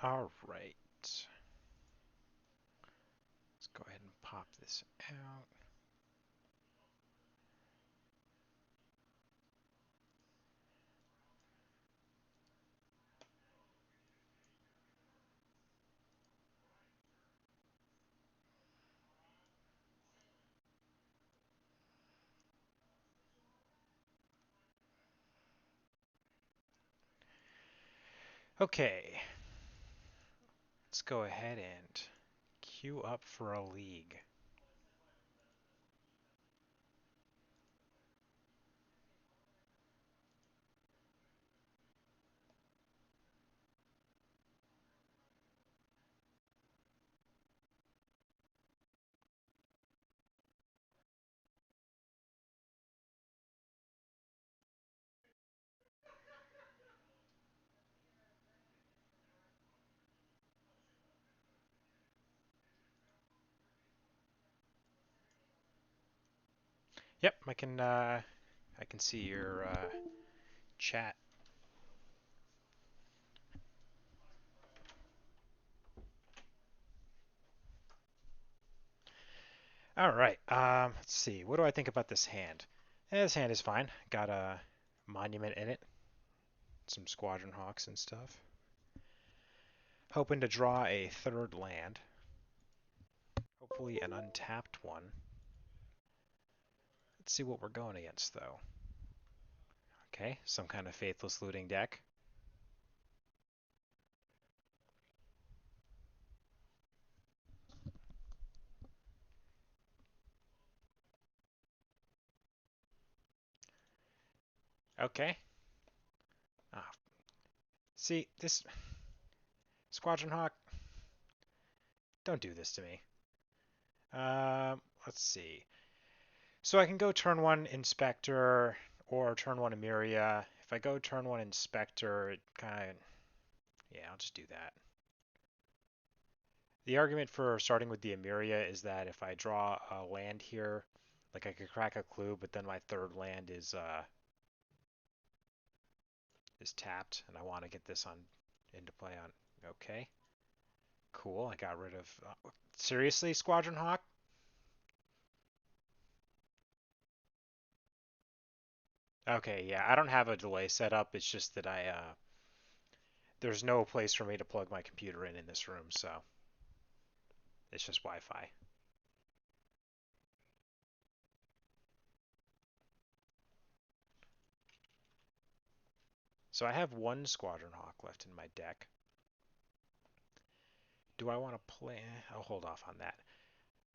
All right. Let's go ahead and pop this out. Okay. Let's go ahead and queue up for a league. Yep, I can see your chat. All right. Let's see. What do I think about this hand? This hand is fine. Got a monument in it, some squadron hawks and stuff. Hoping to draw a third land. Hopefully an untapped one. Let's see what we're going against, though. Okay, some kind of faithless looting deck. Okay. Ah, see, this Squadron Hawk, don't do this to me. Let's see. So I can go turn one Inspector or turn one Emiria. If I go turn one Inspector, it kind of, yeah, I'll just do that. The argument for starting with the Emiria is that if I draw a land here, like I could crack a clue, but then my third land is tapped, and I want to get this on into play on. Okay, cool. I got rid of. Seriously, Squadron Hawk? Okay, yeah, I don't have a delay set up. It's just that there's no place for me to plug my computer in this room, so it's just Wi-Fi. So I have one Squadron Hawk left in my deck. Do I want to play? I'll hold off on that.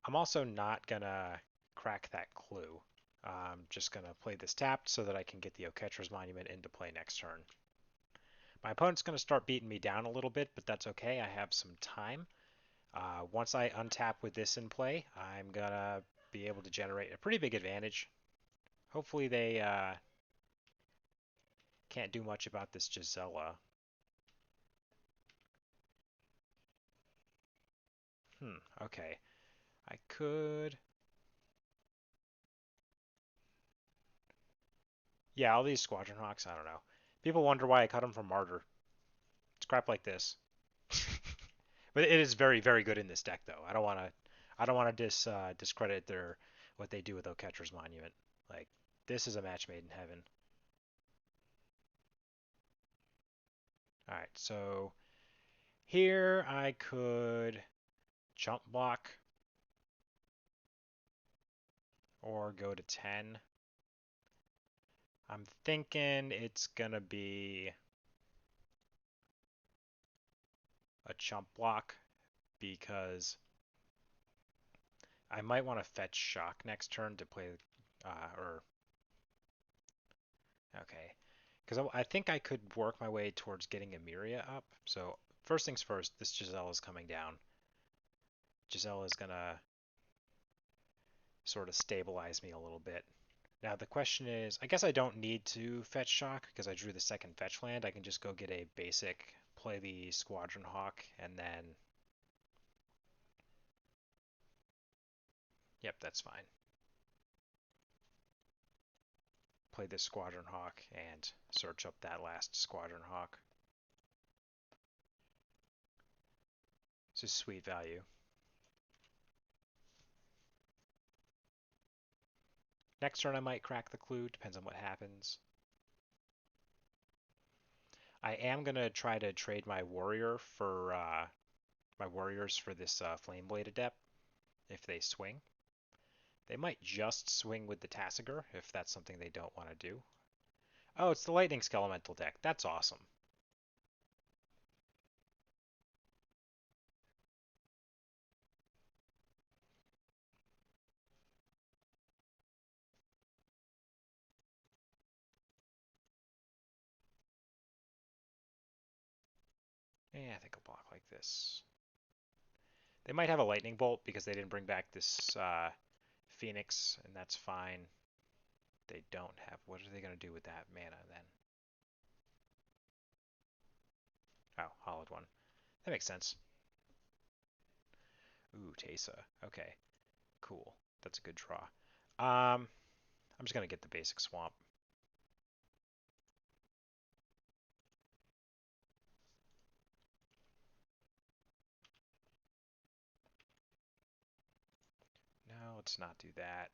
I'm also not gonna crack that clue. I'm just gonna play this tapped so that I can get the Oketra's Monument into play next turn. My opponent's gonna start beating me down a little bit, but that's okay. I have some time. Once I untap with this in play, I'm gonna be able to generate a pretty big advantage. Hopefully they can't do much about this Gisela. Okay. I could... Yeah, all these Squadron Hawks, I don't know. People wonder why I cut them from Martyr. It's crap like this. But it is very, very good in this deck, though. I don't want to discredit what they do with Oketra's Monument. Like, this is a match made in heaven. All right, so here I could jump block or go to 10. I'm thinking it's gonna be a jump block because I might want to fetch Shock next turn to play, or, okay. Because I think I could work my way towards getting Emiria up. So first things first, this Giselle is coming down. Giselle is going to sort of stabilize me a little bit. Now the question is, I guess I don't need to fetch Shock because I drew the second fetch land. I can just go get a basic, play the Squadron Hawk, and then... Yep, that's fine. Play this Squadron Hawk and search up that last Squadron Hawk. This is sweet value. Next turn I might crack the clue, depends on what happens. I am gonna try to trade my warrior for my warriors for this Flame Blade Adept if they swing. They might just swing with the Tasigur if that's something they don't want to do. Oh, it's the Lightning Skelemental deck. That's awesome. Yeah, I think I'll block like this. They might have a Lightning Bolt because they didn't bring back this Phoenix, and that's fine. They don't have. What are they going to do with that mana then? Oh, Hollowed One. That makes sense. Ooh, Teysa. Okay, cool. That's a good draw. I'm just going to get the basic Swamp. No, let's not do that.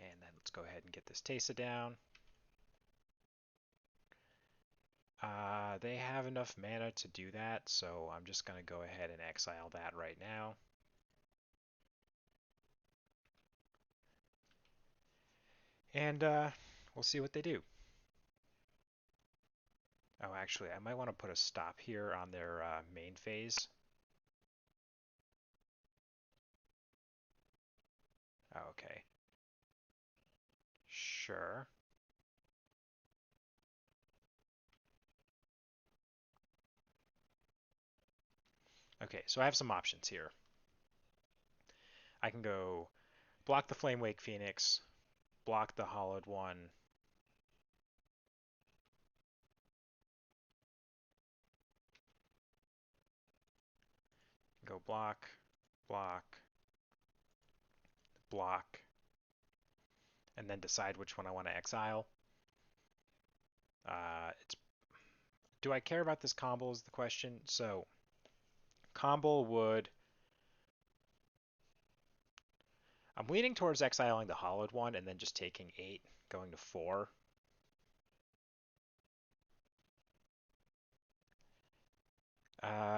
And then let's go ahead and get this Teysa down. They have enough mana to do that, so I'm just going to go ahead and exile that right now. And we'll see what they do. Oh, actually, I might want to put a stop here on their main phase. Oh, okay. Sure. Okay, so I have some options here. I can go block the Flamewake Phoenix, block the Hollowed One, go block, block, block, and then decide which one I want to exile. It's Do I care about this combo is the question. So combo would I'm leaning towards exiling the Hollowed One and then just taking 8, going to 4.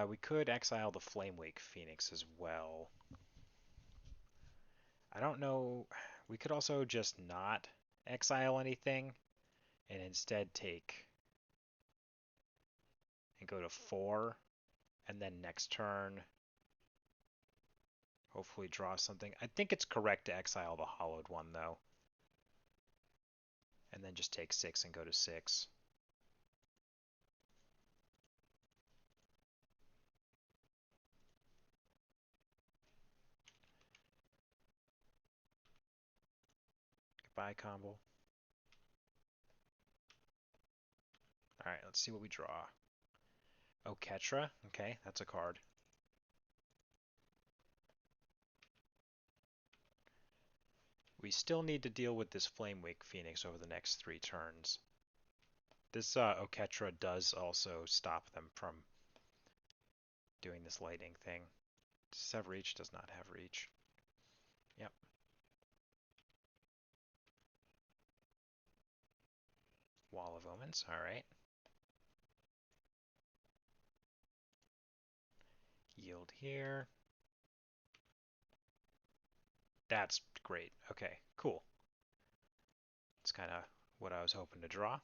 We could exile the Flamewake Phoenix as well. I don't know. We could also just not exile anything and instead take and go to 4, and then next turn hopefully draw something. I think it's correct to exile the Hollowed One though, and then just take 6 and go to 6. Goodbye combo. All right, let's see what we draw. Oh, Ketra. Okay, that's a card. We still need to deal with this Flamewake Phoenix over the next 3 turns. This Oketra does also stop them from doing this lightning thing. Does this have reach? Does not have reach. Yep. Wall of Omens. All right. Yield here. That's great. Okay, cool. It's kind of what I was hoping to draw.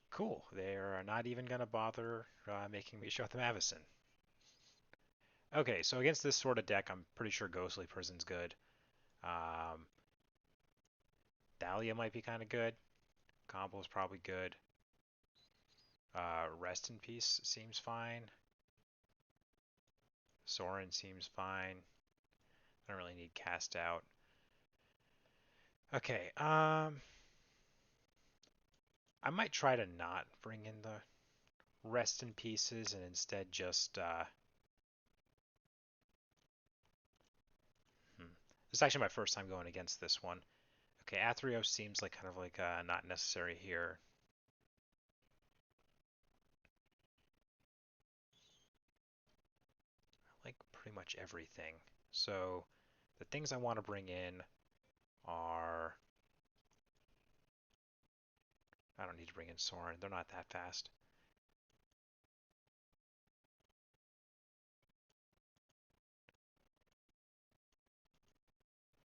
Cool. They're not even going to bother making me show them Avacyn. Okay, so against this sort of deck, I'm pretty sure Ghostly Prison's good. Um, Dahlia might be kind of good. Combo's probably good. Rest in Peace seems fine. Sorin seems fine. I don't really need Cast Out. Okay, I might try to not bring in the rest in pieces and instead just this is actually my first time going against this one. Okay, Athreos seems like kind of like not necessary here. I like pretty much everything. So the things I want to bring in are I don't need to bring in Soren. They're not that fast.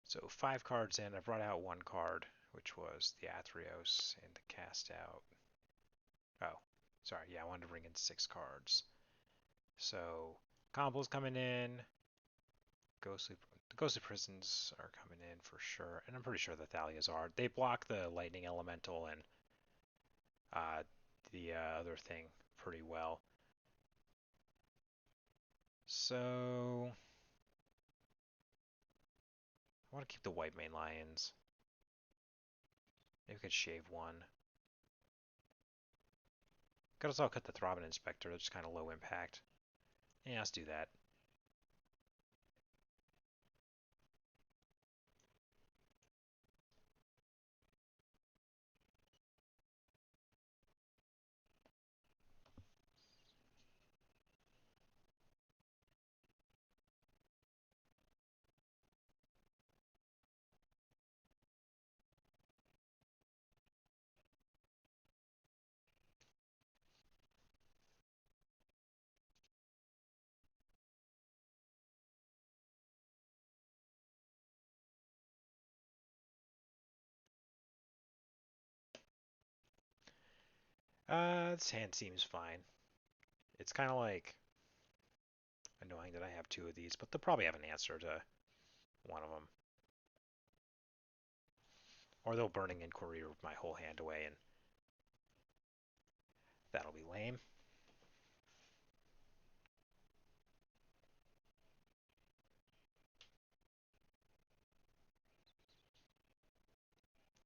So 5 cards in. I brought out 1 card, which was the Athreos, and the cast out. Oh, sorry. Yeah, I wanted to bring in 6 cards. So combos coming in. The ghostly prisons are coming in for sure, and I'm pretty sure the Thalias are. They block the lightning elemental and uh, the other thing pretty well. So I want to keep the white main lions. Maybe we could shave one. Could also cut the Throbbing Inspector. That's just kind of low impact. Yeah, let's do that. This hand seems fine. It's kind of like annoying that I have 2 of these, but they'll probably have an answer to one of them. Or they'll Burning Inquiry rip my whole hand away, and that'll be lame.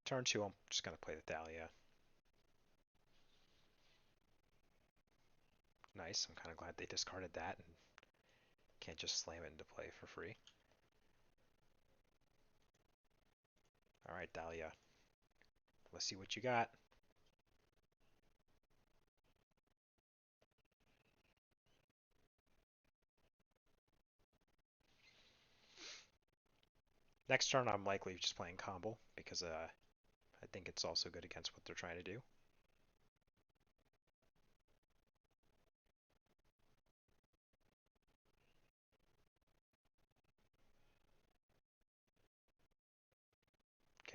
Turn 2, I'm just going to play the Thalia. Nice, I'm kind of glad they discarded that and can't just slam it into play for free. Alright, Dahlia. Let's see what you got. Next turn, I'm likely just playing Combo because I think it's also good against what they're trying to do.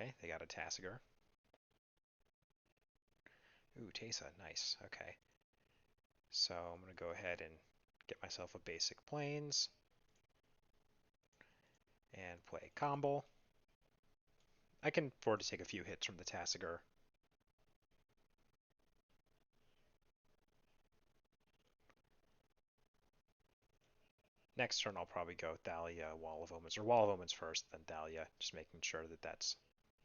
Okay, they got a Tasigur. Ooh, Teysa, nice. Okay. So I'm going to go ahead and get myself a basic Plains and play Combo. I can afford to take a few hits from the Tasigur. Next turn I'll probably go Thalia, Wall of Omens, or Wall of Omens first, then Thalia, just making sure that that's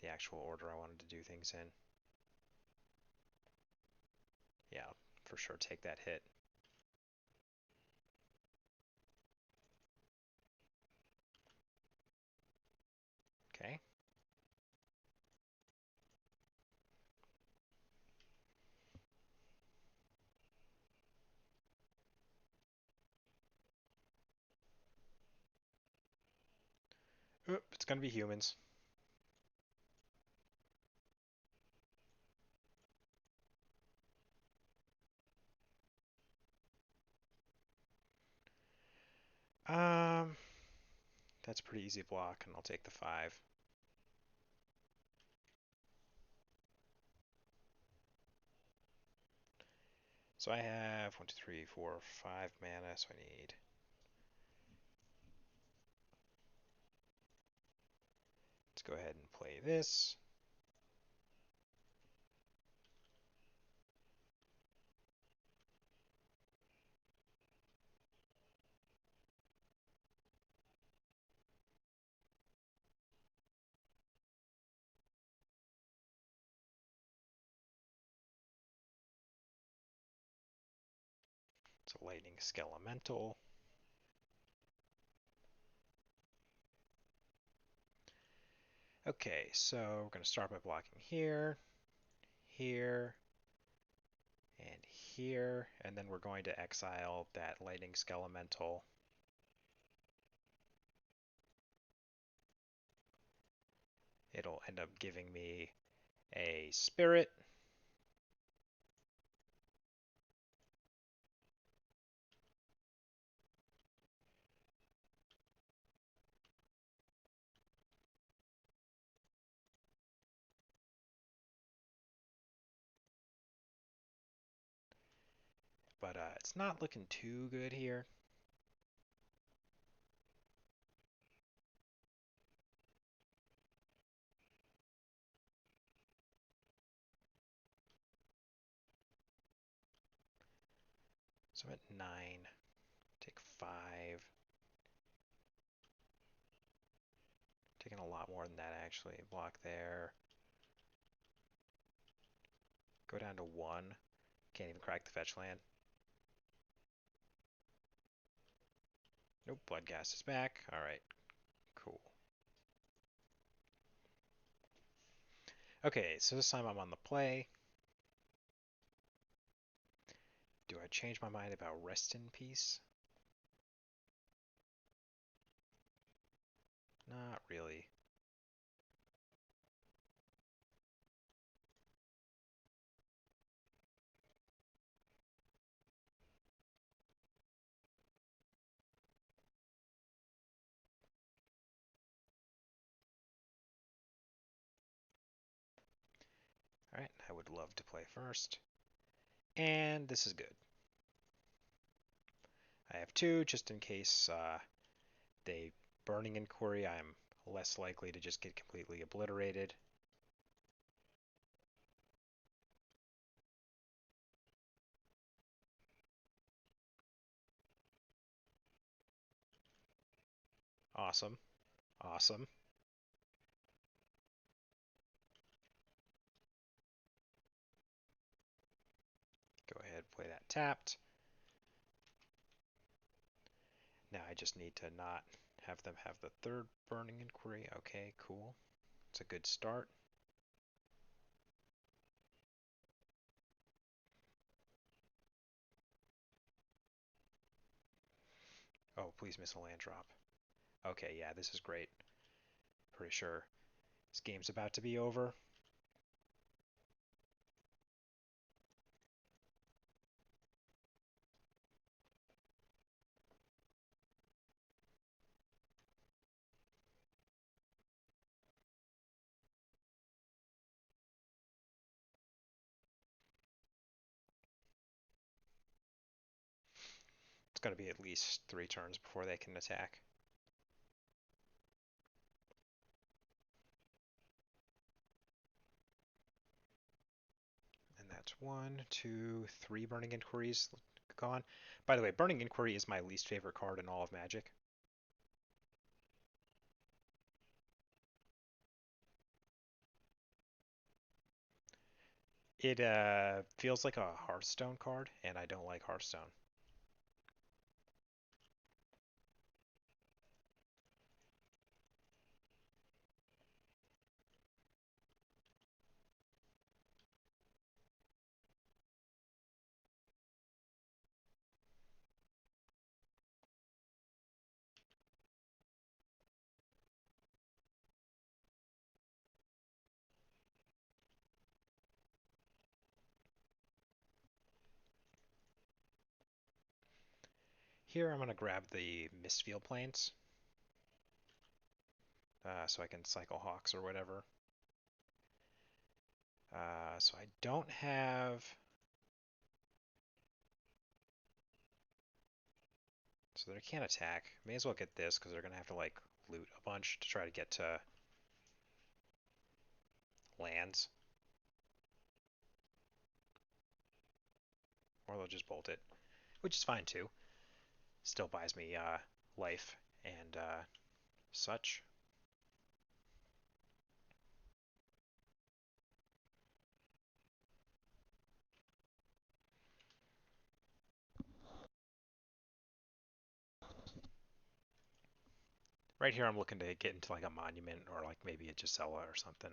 the actual order I wanted to do things in. Yeah, for sure take that hit. Okay. Oop, it's going to be humans. Um, that's a pretty easy block, and I'll take the 5. So I have 1, 2, 3, 4, 5 mana, so I need. Let's go ahead and play this. It's a lightning skelemental. Okay, so we're going to start by blocking here, here, and here, and then we're going to exile that lightning skelemental. It'll end up giving me a spirit. But it's not looking too good here. So I'm at 9, take 5. Taking a lot more than that actually. Block there. Go down to 1. Can't even crack the fetch land. Nope, Bloodghast is back. Alright, cool. Okay, so this time I'm on the play. Do I change my mind about Rest in Peace? Not really. Alright, I would love to play first. And this is good. I have 2 just in case they Burning Inquiry. I'm less likely to just get completely obliterated. Awesome. Awesome. Go ahead, play that tapped. Now I just need to not have them have the 3rd Burning Inquiry. Okay, cool. It's a good start. Oh, please miss a land drop. Okay, yeah, this is great. Pretty sure this game's about to be over. It's going to be at least 3 turns before they can attack. And that's 1, 2, 3 Burning Inquiries gone. By the way, Burning Inquiry is my least favorite card in all of Magic. It feels like a Hearthstone card, and I don't like Hearthstone. Here I'm going to grab the Mistfield Plains, so I can cycle Hawks or whatever. So I don't have... So they can't attack. May as well get this, because they're going to have to like loot a bunch to try to get to lands. Or they'll just bolt it, which is fine too. Still buys me life and such. Right here I'm looking to get into like a monument or like maybe a Gisela or something.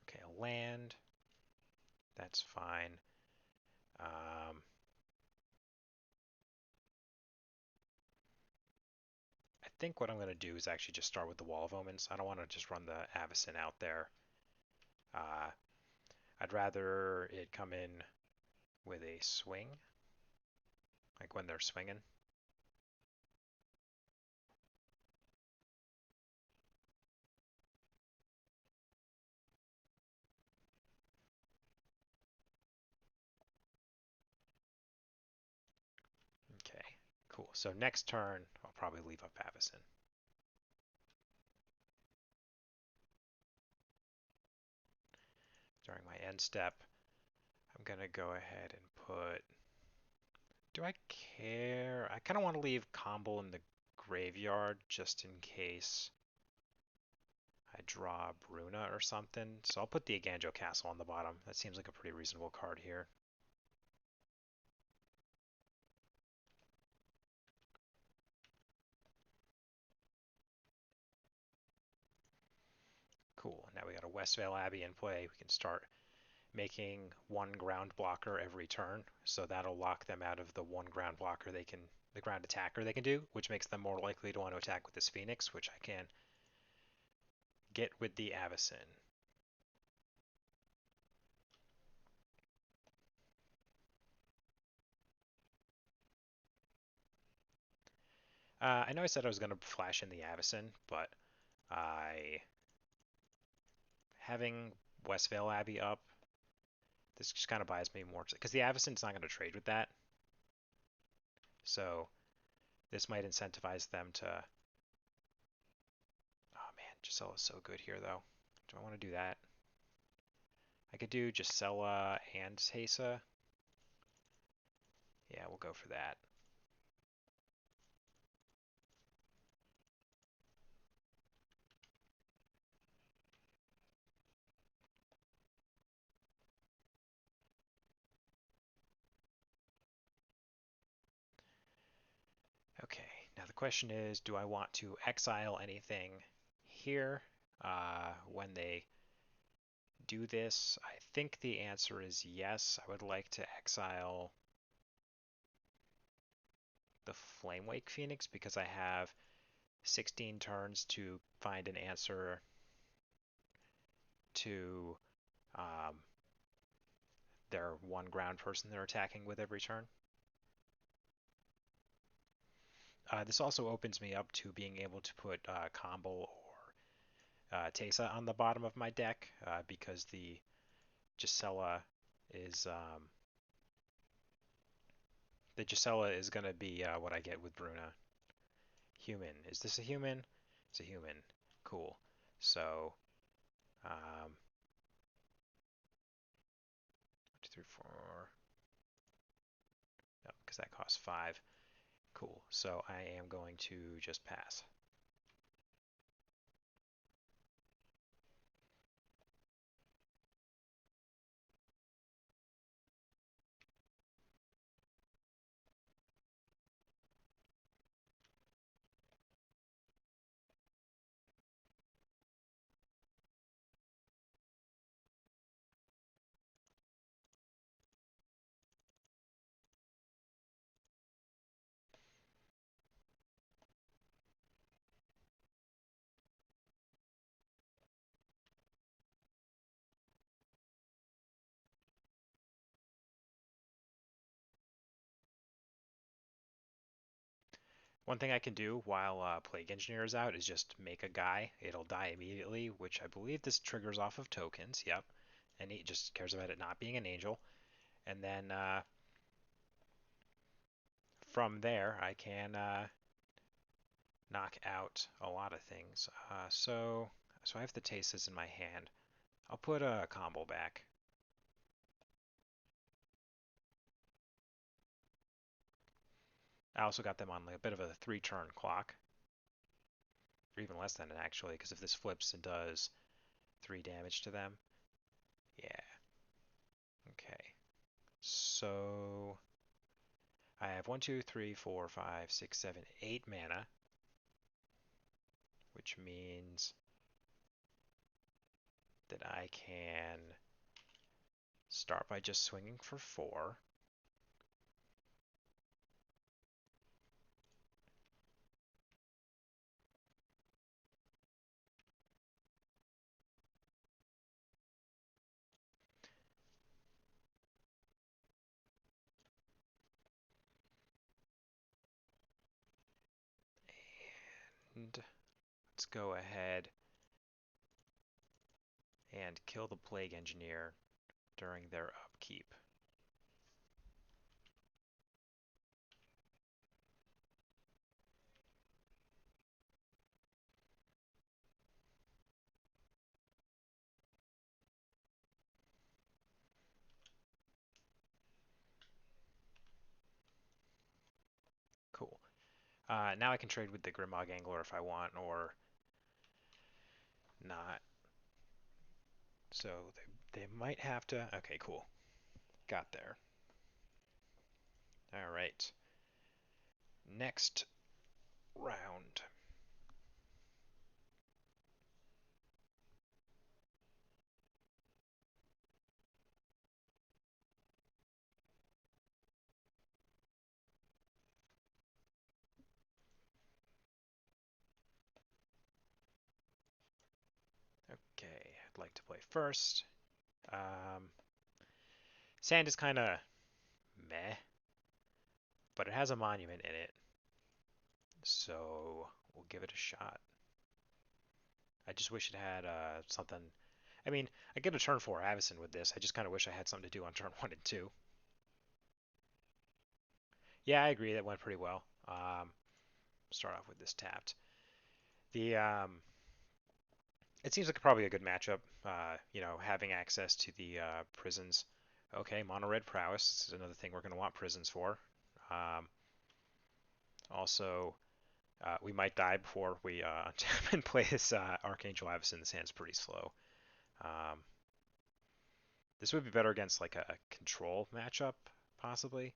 Okay, a land. That's fine. Um, I think what I'm going to do is actually just start with the Wall of Omens. I don't want to just run the Avacyn out there. Uh, I'd rather it come in with a swing, like when they're swinging. Okay, cool. So next turn, I'll probably leave up Avacyn. During my end step, I'm going to go ahead and put... Do I care? I kind of want to leave Combo in the graveyard just in case I draw Bruna or something. So I'll put the Aganjo Castle on the bottom. That seems like a pretty reasonable card here. Cool. Now we got a Westvale Abbey in play. We can start making one ground blocker every turn. So that'll lock them out of the one ground blocker the ground attacker they can do, which makes them more likely to want to attack with this Phoenix, which I can get with the Avacyn. I know I said I was going to flash in the Avacyn, but having Westvale Abbey up, this just kind of buys me more, because the Avacyn's not going to trade with that. So this might incentivize them to... Oh man, Gisela's so good here though. Do I want to do that? I could do Gisela and Teysa. Yeah, we'll go for that. Okay, now the question is, do I want to exile anything here when they do this? I think the answer is yes. I would like to exile the Flamewake Phoenix because I have 16 turns to find an answer to their one ground person they're attacking with every turn. This also opens me up to being able to put Combo or Teysa on the bottom of my deck because the Gisela is going to be what I get with Bruna. Human. Is this a human? It's a human. Cool. So, 2, 3, 4. No, because that costs 5. Cool. So I am going to just pass. One thing I can do while Plague Engineer is out is just make a guy. It'll die immediately, which I believe this triggers off of tokens. Yep. And he just cares about it not being an angel. And then from there, I can knock out a lot of things. So I have the Tastes in my hand. I'll put a combo back. I also got them on like a bit of a 3-turn clock. Or even less than it actually, because if this flips and does 3 damage to them. Yeah. Okay. So I have 1, 2, 3, 4, 5, 6, 7, 8 mana, which means that I can start by just swinging for 4. And let's go ahead and kill the Plague Engineer during their upkeep. Cool. Now I can trade with the Grimog Angler if I want, or not. So they might have to. Okay, cool. Got there. All right. Next round. Okay, I'd like to play first. Um, Sand is kind of meh, but it has a monument in it, so we'll give it a shot. I just wish it had something. I mean, I get a turn 4 Avacyn with this. I just kind of wish I had something to do on turn 1 and 2. Yeah, I agree. That went pretty well. Start off with this tapped. The It seems like probably a good matchup. Having access to the prisons. Okay, mono red prowess is another thing we're going to want prisons for. Um, Also, we might die before we untap and play this Archangel Avacyn. This hand's pretty slow. Um, this would be better against like a control matchup, possibly.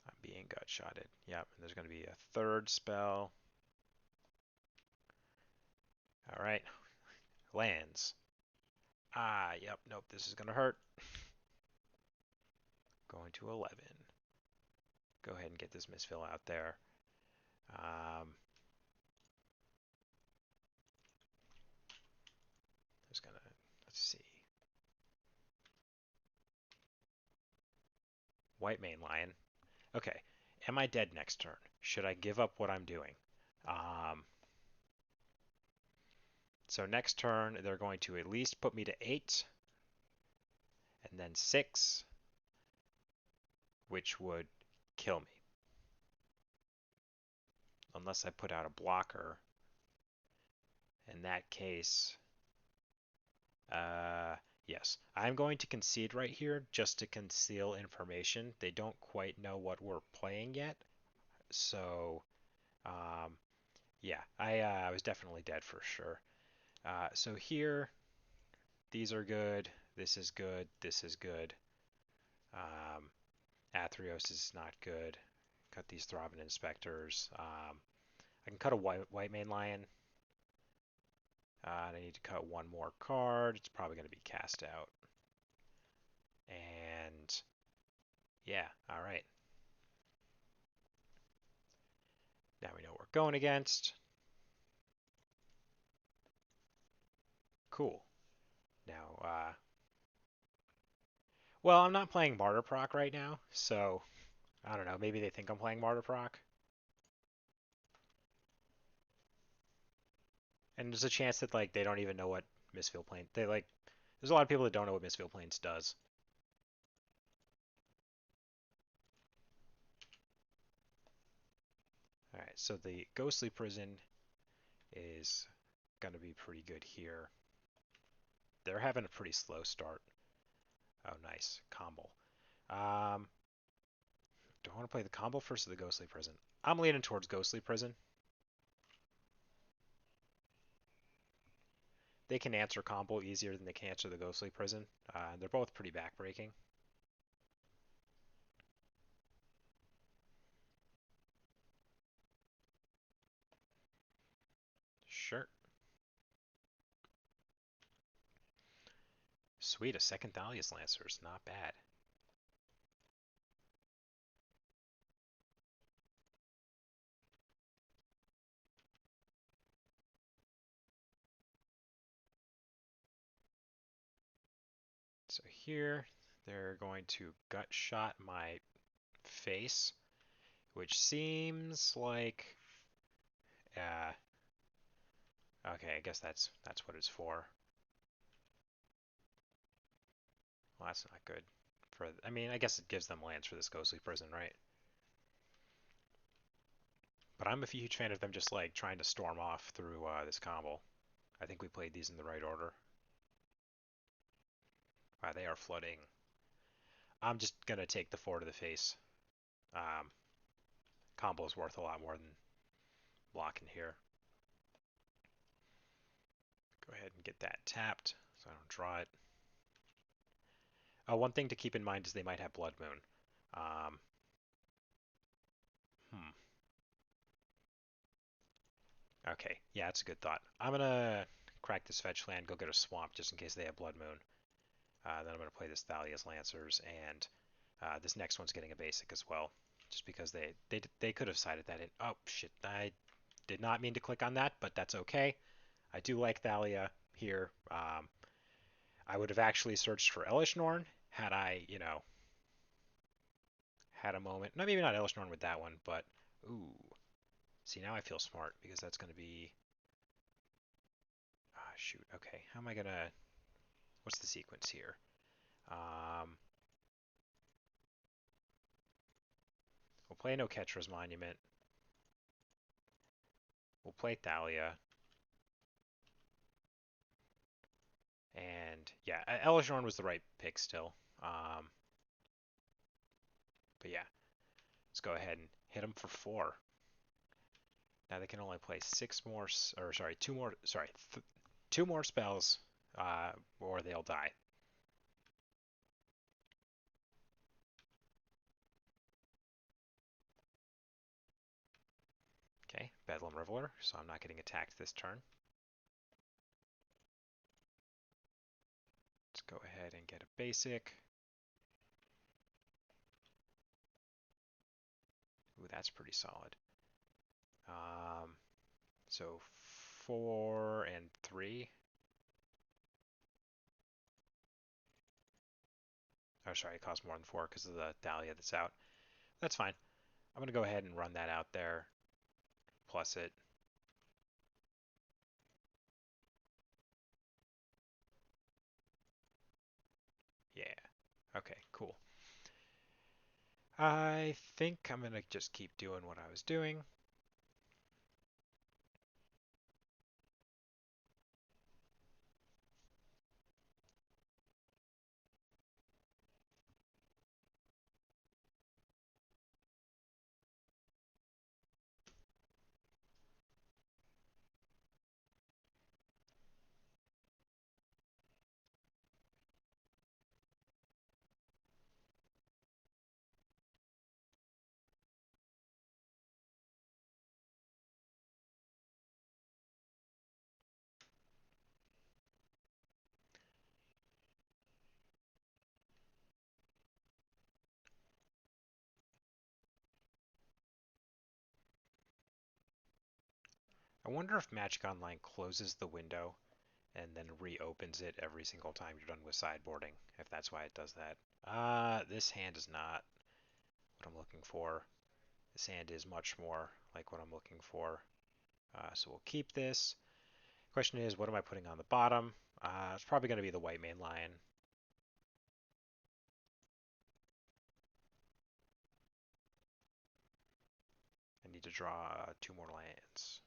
I'm being gut shotted. Yep, and there's going to be a third spell. All right, lands. Yep, nope, this is going to hurt. Going to 11. Go ahead and get this misfill out there. Just gonna, let's see. White main lion. Okay, am I dead next turn? Should I give up what I'm doing? Um, so next turn, they're going to at least put me to 8, and then 6, which would kill me. Unless I put out a blocker. In that case, yes. I'm going to concede right here just to conceal information. They don't quite know what we're playing yet. So, um, yeah, I was definitely dead for sure. So here, these are good. This is good. This is good. Um, Athreos is not good. Cut these Throbbing Inspectors. I can cut a white main lion. And I need to cut one more card. It's probably going to be cast out. And yeah, all right. Now we know what we're going against. Cool. Now, well, I'm not playing Martyr Proc right now, so I don't know. Maybe they think I'm playing Martyr Proc. And there's a chance that like they don't even know what Mistfield Plane. They like. There's a lot of people that don't know what Mistfield Planes does. All right, so the Ghostly Prison is gonna be pretty good here. They're having a pretty slow start. Oh, nice combo. Um, do I want to play the combo first or the Ghostly Prison? I'm leaning towards Ghostly Prison. They can answer combo easier than they can answer the Ghostly Prison. They're both pretty backbreaking. Sure. Sweet, a second Thalia's Lancers. Not bad. So here, they're going to gut shot my face, which seems like, uh, okay, I guess that's what it's for. Well, that's not good. I mean, I guess it gives them lands for this Ghostly Prison, right? But I'm a huge fan of them just like trying to storm off through this combo. I think we played these in the right order. Wow, they are flooding. I'm just gonna take the 4 to the face. Um, Combo is worth a lot more than blocking here. Go ahead and get that tapped so I don't draw it. One thing to keep in mind is they might have Blood Moon. Um, hmm. Okay, yeah, that's a good thought. I'm gonna crack this fetch land, go get a swamp just in case they have Blood Moon. Then I'm gonna play this Thalia's Lancers, and this next one's getting a basic as well, just because they could have sided that in. Oh shit, I did not mean to click on that, but that's okay. I do like Thalia here. I would have actually searched for Elish Norn had I, had a moment. No, maybe not Elish Norn with that one, but ooh. See, now I feel smart because that's going to be. Ah, shoot. Okay, how am I gonna? What's the sequence here? Um, we'll play No Ketra's Monument. We'll play Thalia. And yeah, Elish Norn was the right pick still. Um, but yeah, let's go ahead and hit them for 4. Now they can only play 6 more, or sorry, 2 more, sorry, 2 more spells, or they'll die. Okay, Bedlam Reveler, so I'm not getting attacked this turn. Let's go ahead and get a basic. Ooh, that's pretty solid. So 4 and 3. Oh, sorry, it costs more than 4 because of the Dahlia that's out. That's fine. I'm going to go ahead and run that out there, plus it. Yeah. Okay, cool. I think I'm going to just keep doing what I was doing. I wonder if Magic Online closes the window and then reopens it every single time you're done with sideboarding, if that's why it does that. This hand is not what I'm looking for. This hand is much more like what I'm looking for. So we'll keep this. Question is, what am I putting on the bottom? It's probably going to be the white main lion. I need to draw 2 more lands.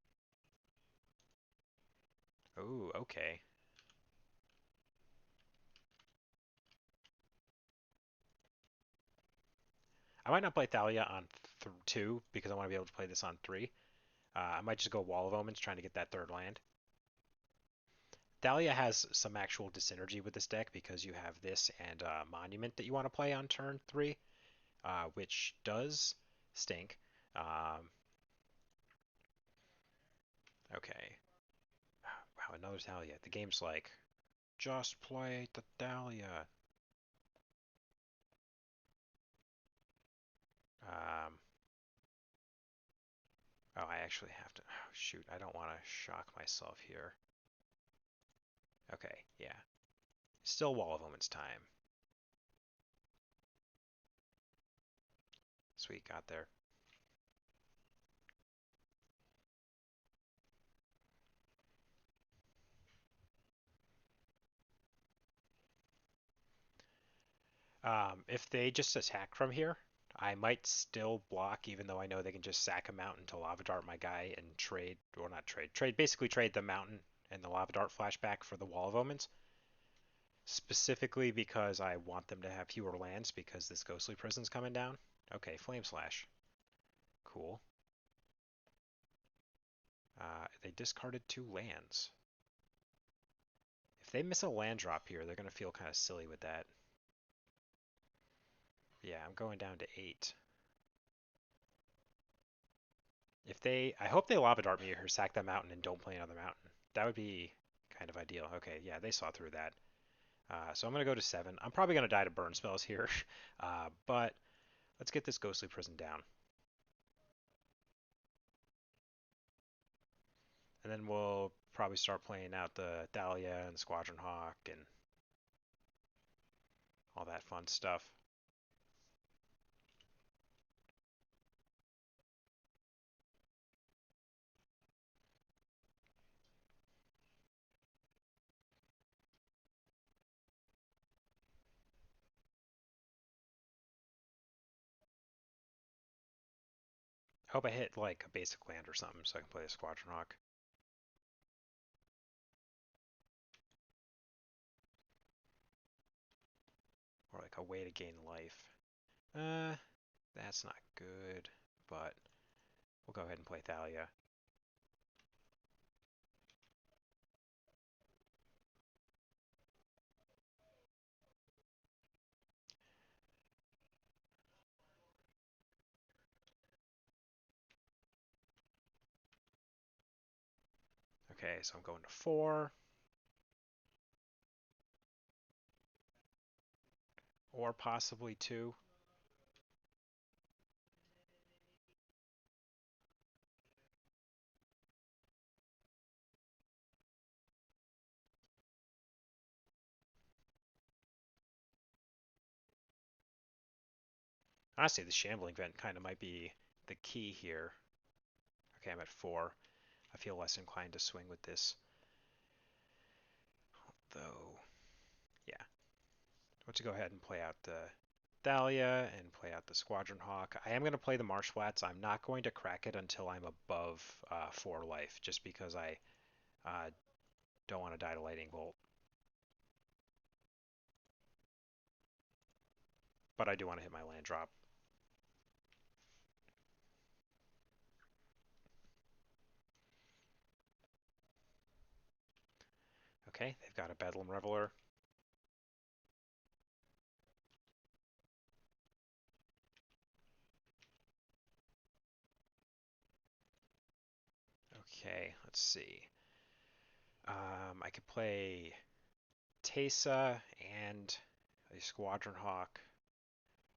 Oh, okay. I might not play Thalia on 2 because I want to be able to play this on 3. I might just go Wall of Omens trying to get that 3rd land. Thalia has some actual dysynergy with this deck because you have this and Monument that you want to play on turn 3, which does stink. Um, okay. Wow, another Thalia. The game's like, just play the Thalia. Um, oh, I actually have to. Oh, shoot, I don't want to shock myself here. Okay, yeah. Still Wall of Omens time. Sweet, got there. If they just attack from here, I might still block, even though I know they can just sack a mountain to Lava Dart my guy and trade, or not trade, basically trade the mountain and the Lava Dart flashback for the Wall of Omens. Specifically because I want them to have fewer lands because this Ghostly Prison's coming down. Okay, Flame Slash. Cool. They discarded 2 lands. If they miss a land drop here, they're going to feel kind of silly with that. Yeah, I'm going down to 8. I hope they Lava Dart me or sack that mountain and don't play another mountain. That would be kind of ideal. Okay, yeah, they saw through that. So I'm going to go to 7. I'm probably going to die to burn spells here, but let's get this Ghostly Prison down. And then we'll probably start playing out the Dahlia and Squadron Hawk and all that fun stuff. I hope I hit like a basic land or something so I can play the Squadron Hawk. Or like a way to gain life. That's not good, but we'll go ahead and play Thalia. Okay, so I'm going to 4. Or possibly 2. Honestly, the Shambling Vent kind of might be the key here. Okay, I'm at 4. I feel less inclined to swing with this. Though, yeah. Let's go ahead and play out the Thalia and play out the Squadron Hawk. I am going to play the Marsh Flats. I'm not going to crack it until I'm above 4 life, just because I uh, don't want to die to Lightning Bolt. But I do want to hit my land drop. Okay, they've got a Bedlam Reveler. Okay, let's see. I could play Teysa and a Squadron Hawk,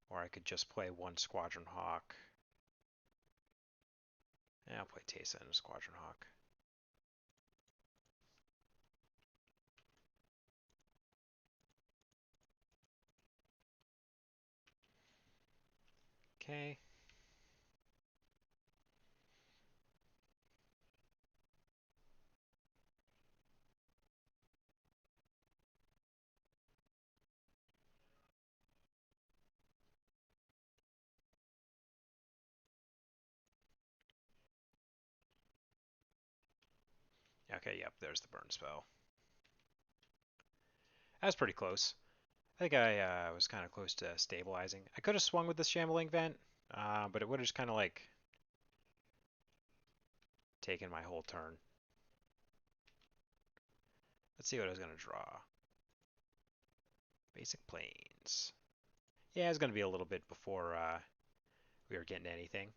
or I could just play one Squadron Hawk. Yeah, I'll play Teysa and a Squadron Hawk. Okay. Okay, yep, there's the burn spell. That was pretty close. I think I was kind of close to stabilizing. I could have swung with the Shambling Vent, but it would have just kind of like taken my whole turn. Let's see what I was going to draw. Basic planes. Yeah, it's going to be a little bit before we were getting anything.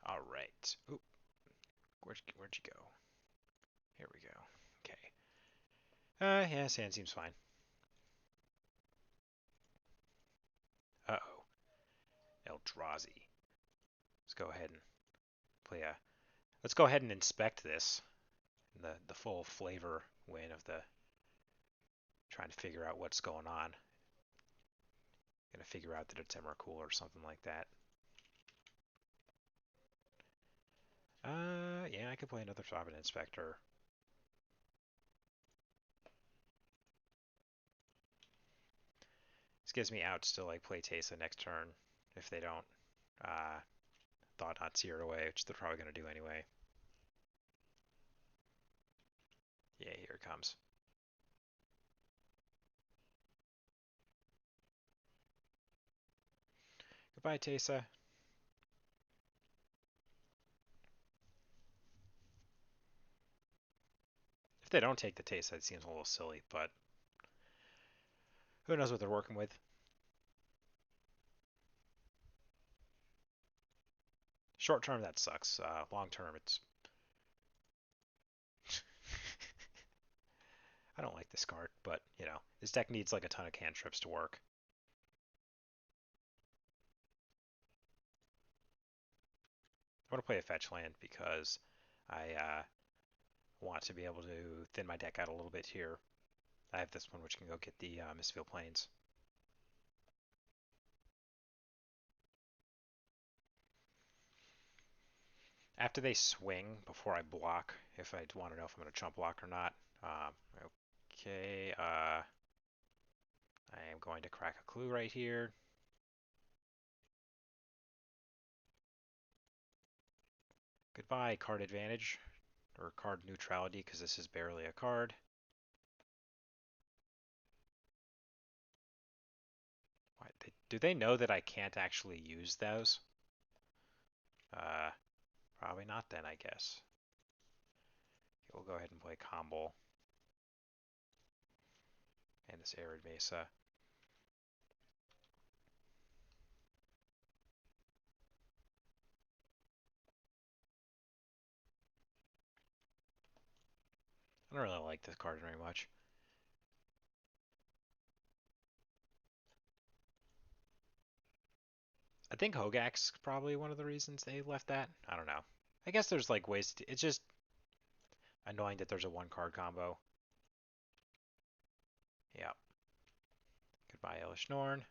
All right. Oop, where'd you go? Here we go. Okay. Yeah, sand seems fine. Uh-oh. Eldrazi. Let's go ahead and play a. Let's go ahead and inspect this. The full flavor win of the trying to figure out what's going on. Gonna figure out that it's Emrakul or something like that. Yeah, I could play another Sovereign Inspector. This gives me outs to like play Teysa next turn if they don't Thought Not Seared away, which they're probably gonna do anyway. Yeah, here it comes. Goodbye, Teysa. If they don't take the Teysa, it seems a little silly, but who knows what they're working with. Short term, that sucks. Long term, it's... I don't like this card, but, you know, this deck needs like a ton of cantrips to work. I want to play a fetch land because I want to be able to thin my deck out a little bit here. I have this one which can go get the Mistfield Plains. After they swing, before I block, if I want to know if I'm going to chump block or not. Um, okay, I am going to crack a clue right here. Goodbye, card advantage, or card neutrality, because this is barely a card. Do they know that I can't actually use those? Uh, Probably not then, I guess. Okay, we'll go ahead and play Combo and this Arid Mesa. I don't really like this card very much. I think Hogak's probably one of the reasons they left that. I don't know. I guess there's like ways to, it's just annoying that there's a one card combo. Yeah. Goodbye, Elish Norn.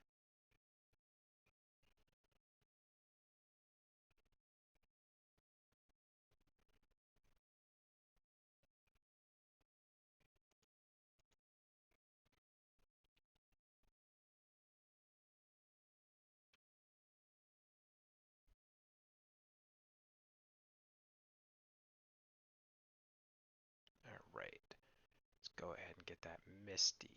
All right. Let's go ahead and get that Misty.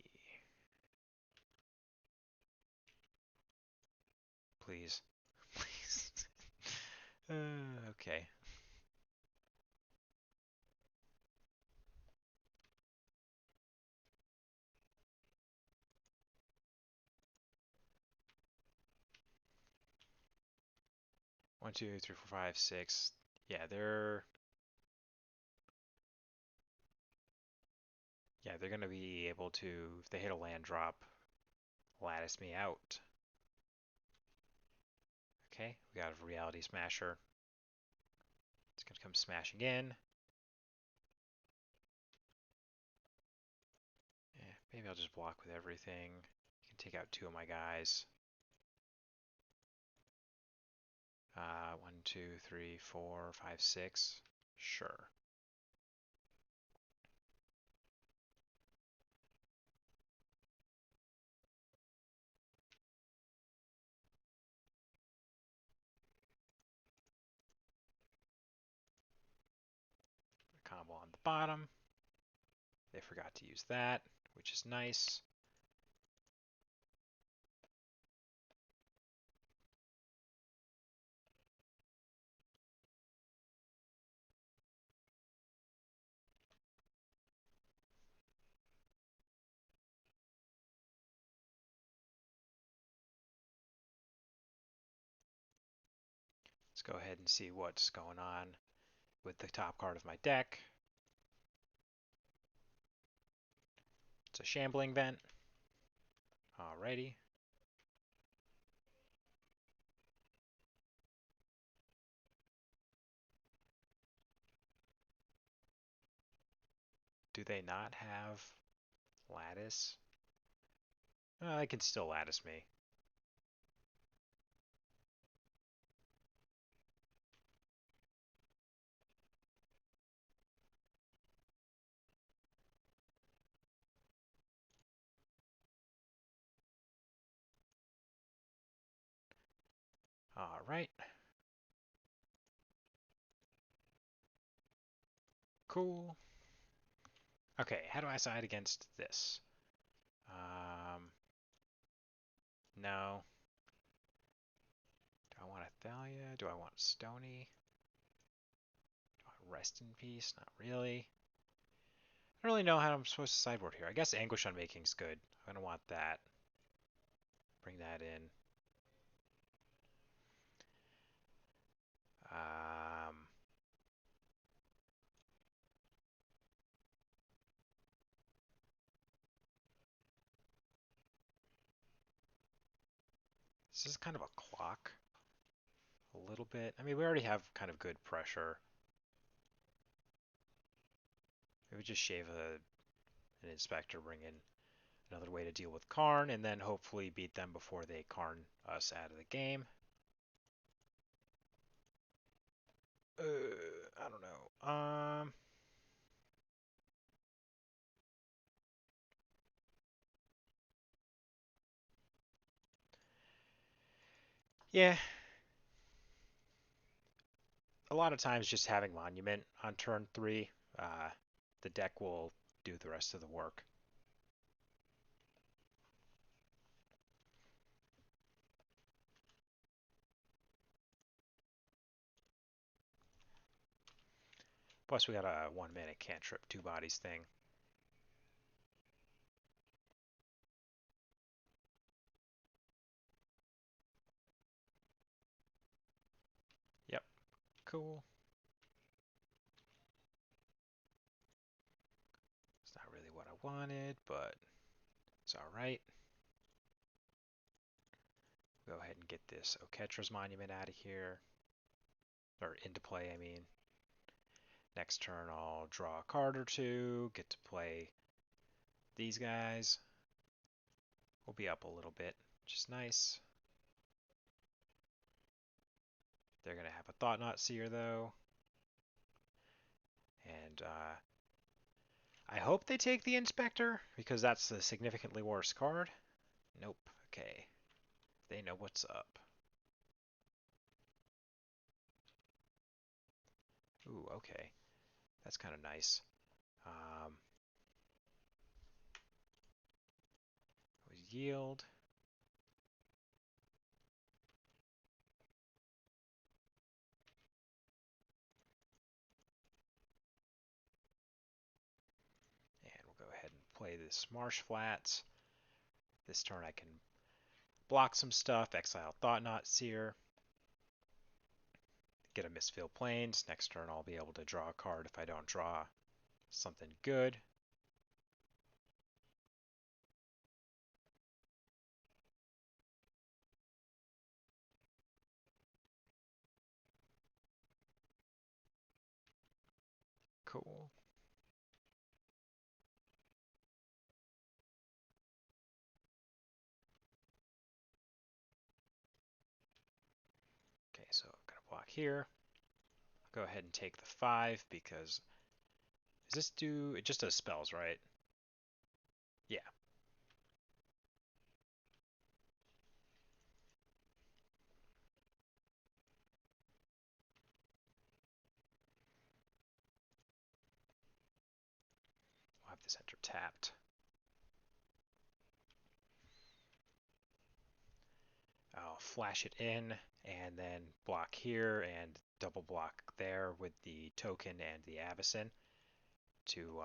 Please. Please. Okay. One, two, three, four, five, six. Yeah, they're gonna be able to, if they hit a land drop, lattice me out. Okay, we got a Reality Smasher. It's gonna come smashing in. Maybe I'll just block with everything. You can take out 2 of my guys. 1, 2, 3, 4, 5, 6. Sure. Combo on the bottom. They forgot to use that, which is nice. Let's go ahead and see what's going on with the top card of my deck. It's a Shambling Vent. Alrighty. Do they not have lattice? They can still lattice me. Alright. Cool. Okay, how do I side against this? No. Do I want Thalia? Do I want Stony? Do I want Rest in Peace? Not really. I don't really know how I'm supposed to sideboard here. I guess Anguish Unmaking's good. I'm going to want that. Bring that in. Um, this is kind of a clock. A little bit. I mean, we already have kind of good pressure. Maybe just shave an Inspector, bring in another way to deal with Karn, and then hopefully beat them before they Karn us out of the game. I don't know. Yeah. A lot of times just having Monument on turn 3, the deck will do the rest of the work. Plus we got a 1-mana cantrip, 2 bodies thing. Yep, cool. It's not really what I wanted, but it's alright. Go ahead and get this Oketra's Monument out of here. Or into play, I mean. Next turn I'll draw a card or 2, get to play these guys. We'll be up a little bit, which is nice. They're going to have a Thought-Knot Seer, though. And I hope they take the Inspector, because that's a significantly worse card. Nope. Okay. They know what's up. Ooh, okay. That's kind of nice. Yield. And we'll go ahead and play this Marsh Flats. This turn I can block some stuff, exile Thought-Knot Seer, get a Mistfield Plains. Next turn I'll be able to draw a card if I don't draw something good. Cool. block here. Go ahead and take the 5 because does this do it just does spells, right? Yeah. We'll have this enter tapped. I'll flash it in and then block here and double block there with the token and the Avacyn to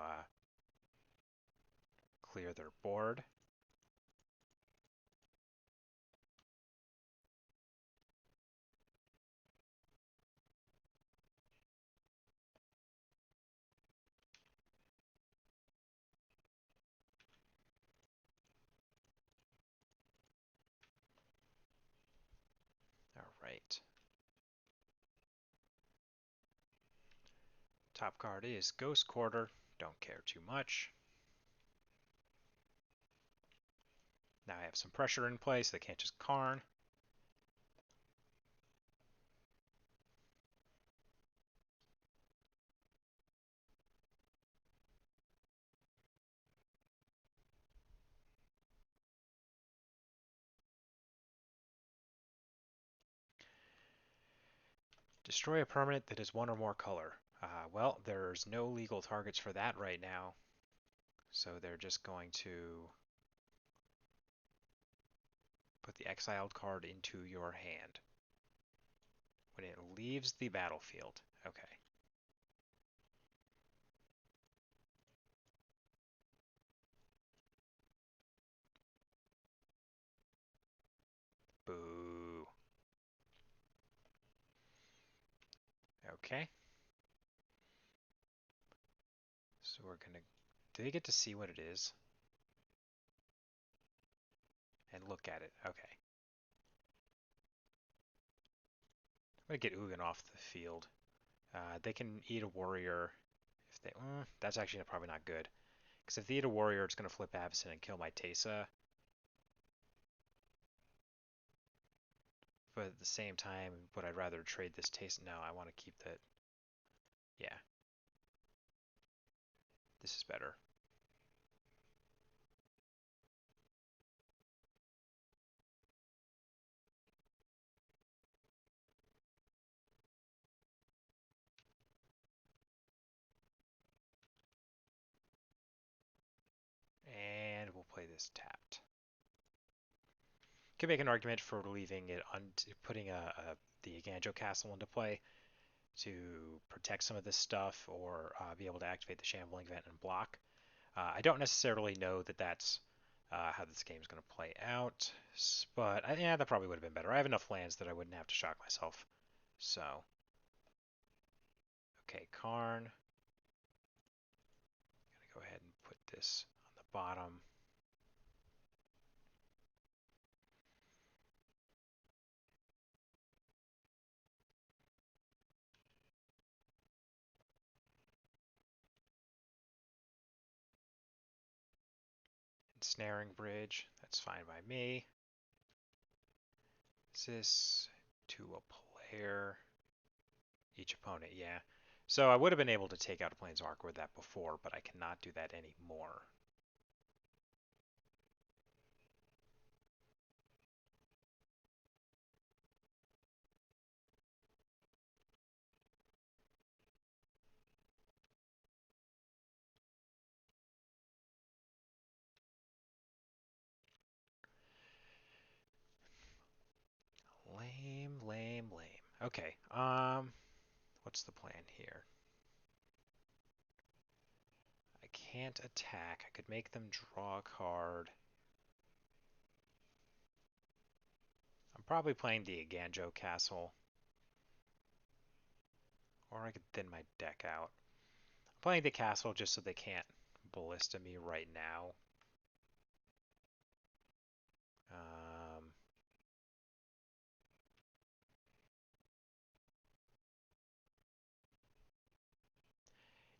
clear their board. All right. Top card is Ghost Quarter. Don't care too much. Now I have some pressure in place. They can't just Karn. Destroy a permanent that is one or more color. Well, there's no legal targets for that right now. So they're just going to put the exiled card into your hand when it leaves the battlefield. Okay. Boo. Okay. So we're gonna. Do they get to see what it is? And look at it. Okay. I'm gonna get Ugin off the field. They can eat a warrior if they. That's actually probably not good. Because if they eat a warrior, it's gonna flip Avacyn and kill my Teysa. But at the same time, would I rather trade this Teysa? No, I want to keep that. Yeah. This is better. And we'll play this tapped. Can make an argument for leaving it putting the Ganjo Castle into play to protect some of this stuff or be able to activate the Shambling Vent and block. I don't necessarily know that that's how this game is going to play out, but yeah, that probably would have been better. I have enough lands that I wouldn't have to shock myself. So, okay, Karn. Gonna go ahead and put this on the bottom. Ensnaring Bridge, that's fine by me. Is this to a player? Each opponent, yeah. So I would have been able to take out a Planeswalker with that before, but I cannot do that anymore. Lame, lame, lame. Okay, what's the plan here? I can't attack. I could make them draw a card. I'm probably playing the Ganjo Castle. Or I could thin my deck out. I'm playing the castle just so they can't ballista me right now. Um,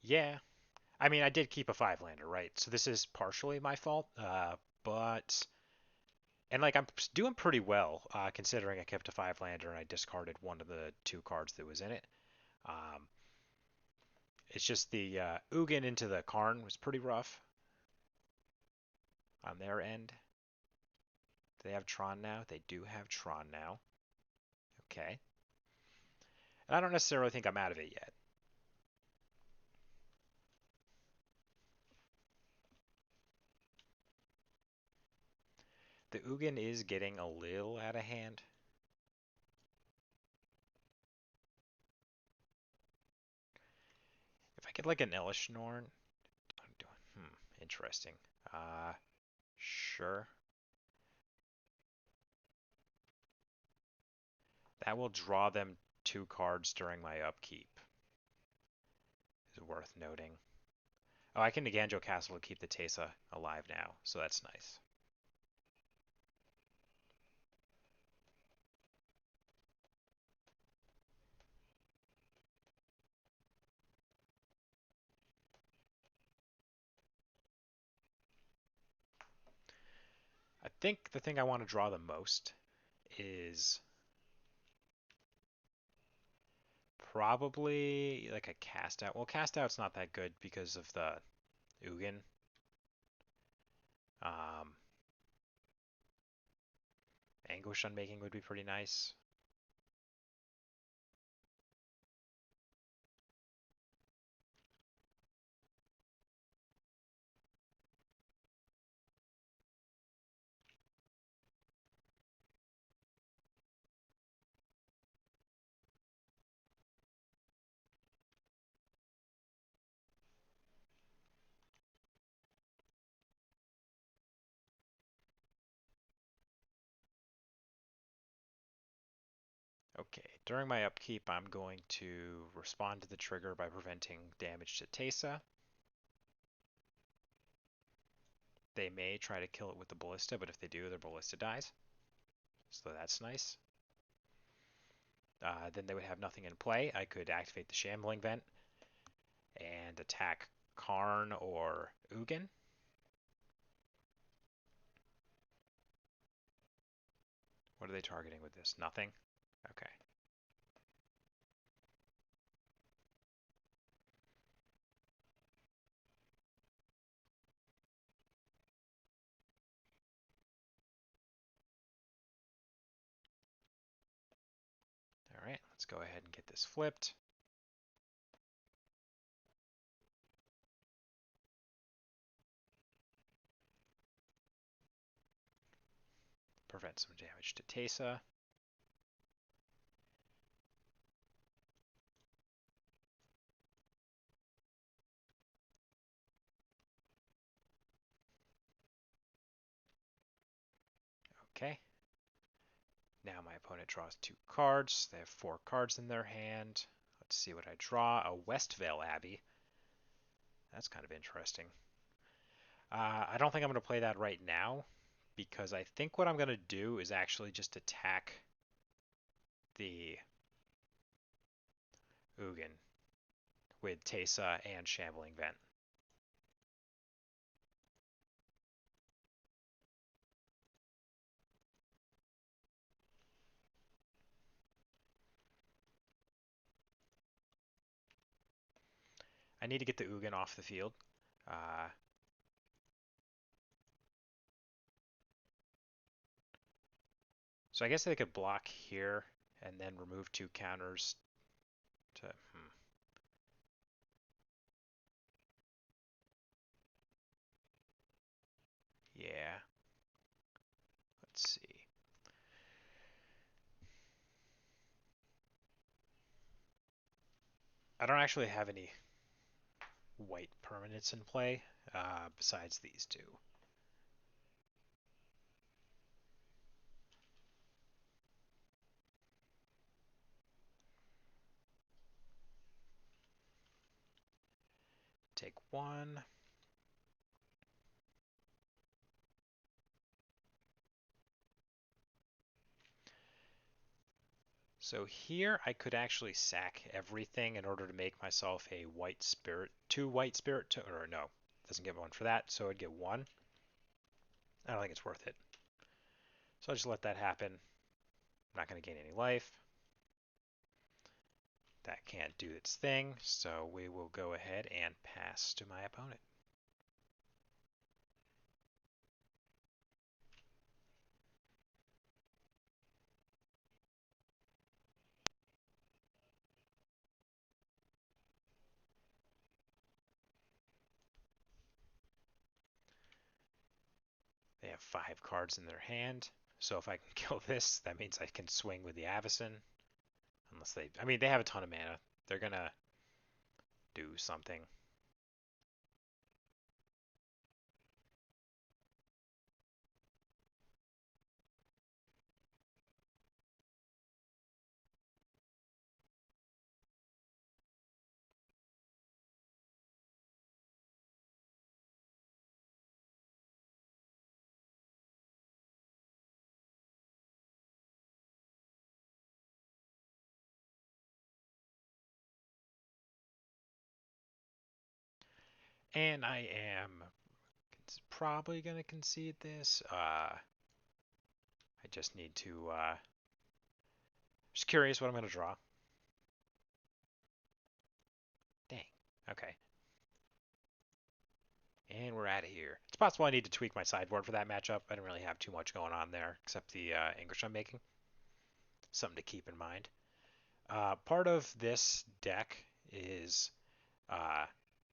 yeah, I mean, I did keep a 5-lander, right? So this is partially my fault, but And like I'm doing pretty well, considering I kept a 5 lander and I discarded one of the 2 cards that was in it. Um, it's just the Ugin into the Karn was pretty rough on their end. Do they have Tron now? They do have Tron now. Okay. And I don't necessarily think I'm out of it yet. The Ugin is getting a little out of hand. If I get like an Elishnorn, interesting. Uh, sure. That will draw them 2 cards during my upkeep. Is worth noting. Oh, I can Naganjo Castle to keep the Teysa alive now, so that's nice. I think the thing I want to draw the most is probably like a cast out. Well, cast out's not that good because of the Ugin. Um, Anguish Unmaking would be pretty nice. Okay, during my upkeep, I'm going to respond to the trigger by preventing damage to Teysa. They may try to kill it with the Ballista, but if they do, their Ballista dies. So that's nice. Then they would have nothing in play. I could activate the Shambling Vent and attack Karn or Ugin. What are they targeting with this? Nothing? Okay. All right, let's go ahead and get this flipped. Prevent some damage to Teysa. Okay. Now my opponent draws 2 cards. They have 4 cards in their hand. Let's see what I draw. A Westvale Abbey. That's kind of interesting. I don't think I'm going to play that right now because I think what I'm going to do is actually just attack the Ugin with Teysa and Shambling Vent. I need to get the Ugin off the field. Uh, so I guess they could block here and then remove 2 counters to... Yeah. Let's see. I don't actually have any white permanents in play besides these 2. Take 1. So here I could actually sack everything in order to make myself a white spirit, 2 white spirit, or no, doesn't get 1 for that, so I'd get 1. I don't think it's worth it. So I'll just let that happen. I'm not going to gain any life. That can't do its thing, so we will go ahead and pass to my opponent. They have 5 cards in their hand, so if I can kill this, that means I can swing with the Avacyn. Unless they, I mean, they have a ton of mana. They're gonna do something. And I am probably gonna concede this. I just need to, just curious what I'm gonna draw. Dang. Okay. And we're out of here. It's possible I need to tweak my sideboard for that matchup. I don't really have too much going on there except the English I'm making. Something to keep in mind. Part of this deck is uh,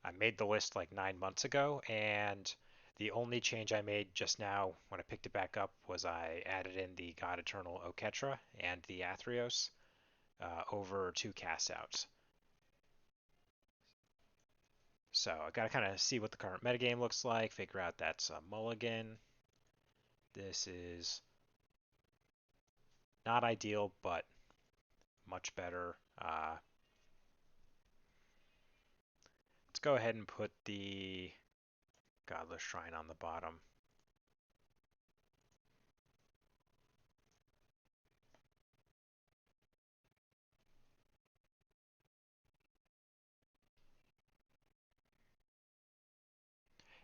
I made the list like 9 months ago, and the only change I made just now when I picked it back up was I added in the God Eternal Oketra and the Athreos over 2 cast outs. So I gotta kind of see what the current metagame looks like, figure out that's a mulligan. This is not ideal, but much better. Let's go ahead and put the Godless Shrine on the bottom.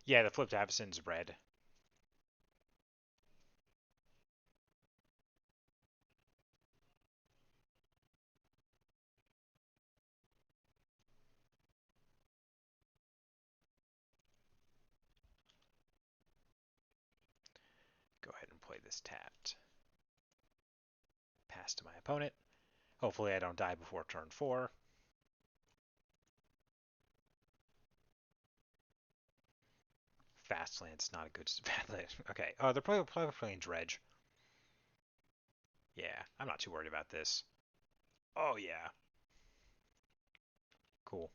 Yeah, the flipped Avacyn's red. Go ahead and play this tapped. Pass to my opponent. Hopefully I don't die before turn 4. Fastland's not a good land. Okay. Oh, they're probably playing Dredge. Yeah, I'm not too worried about this. Oh, yeah. Cool.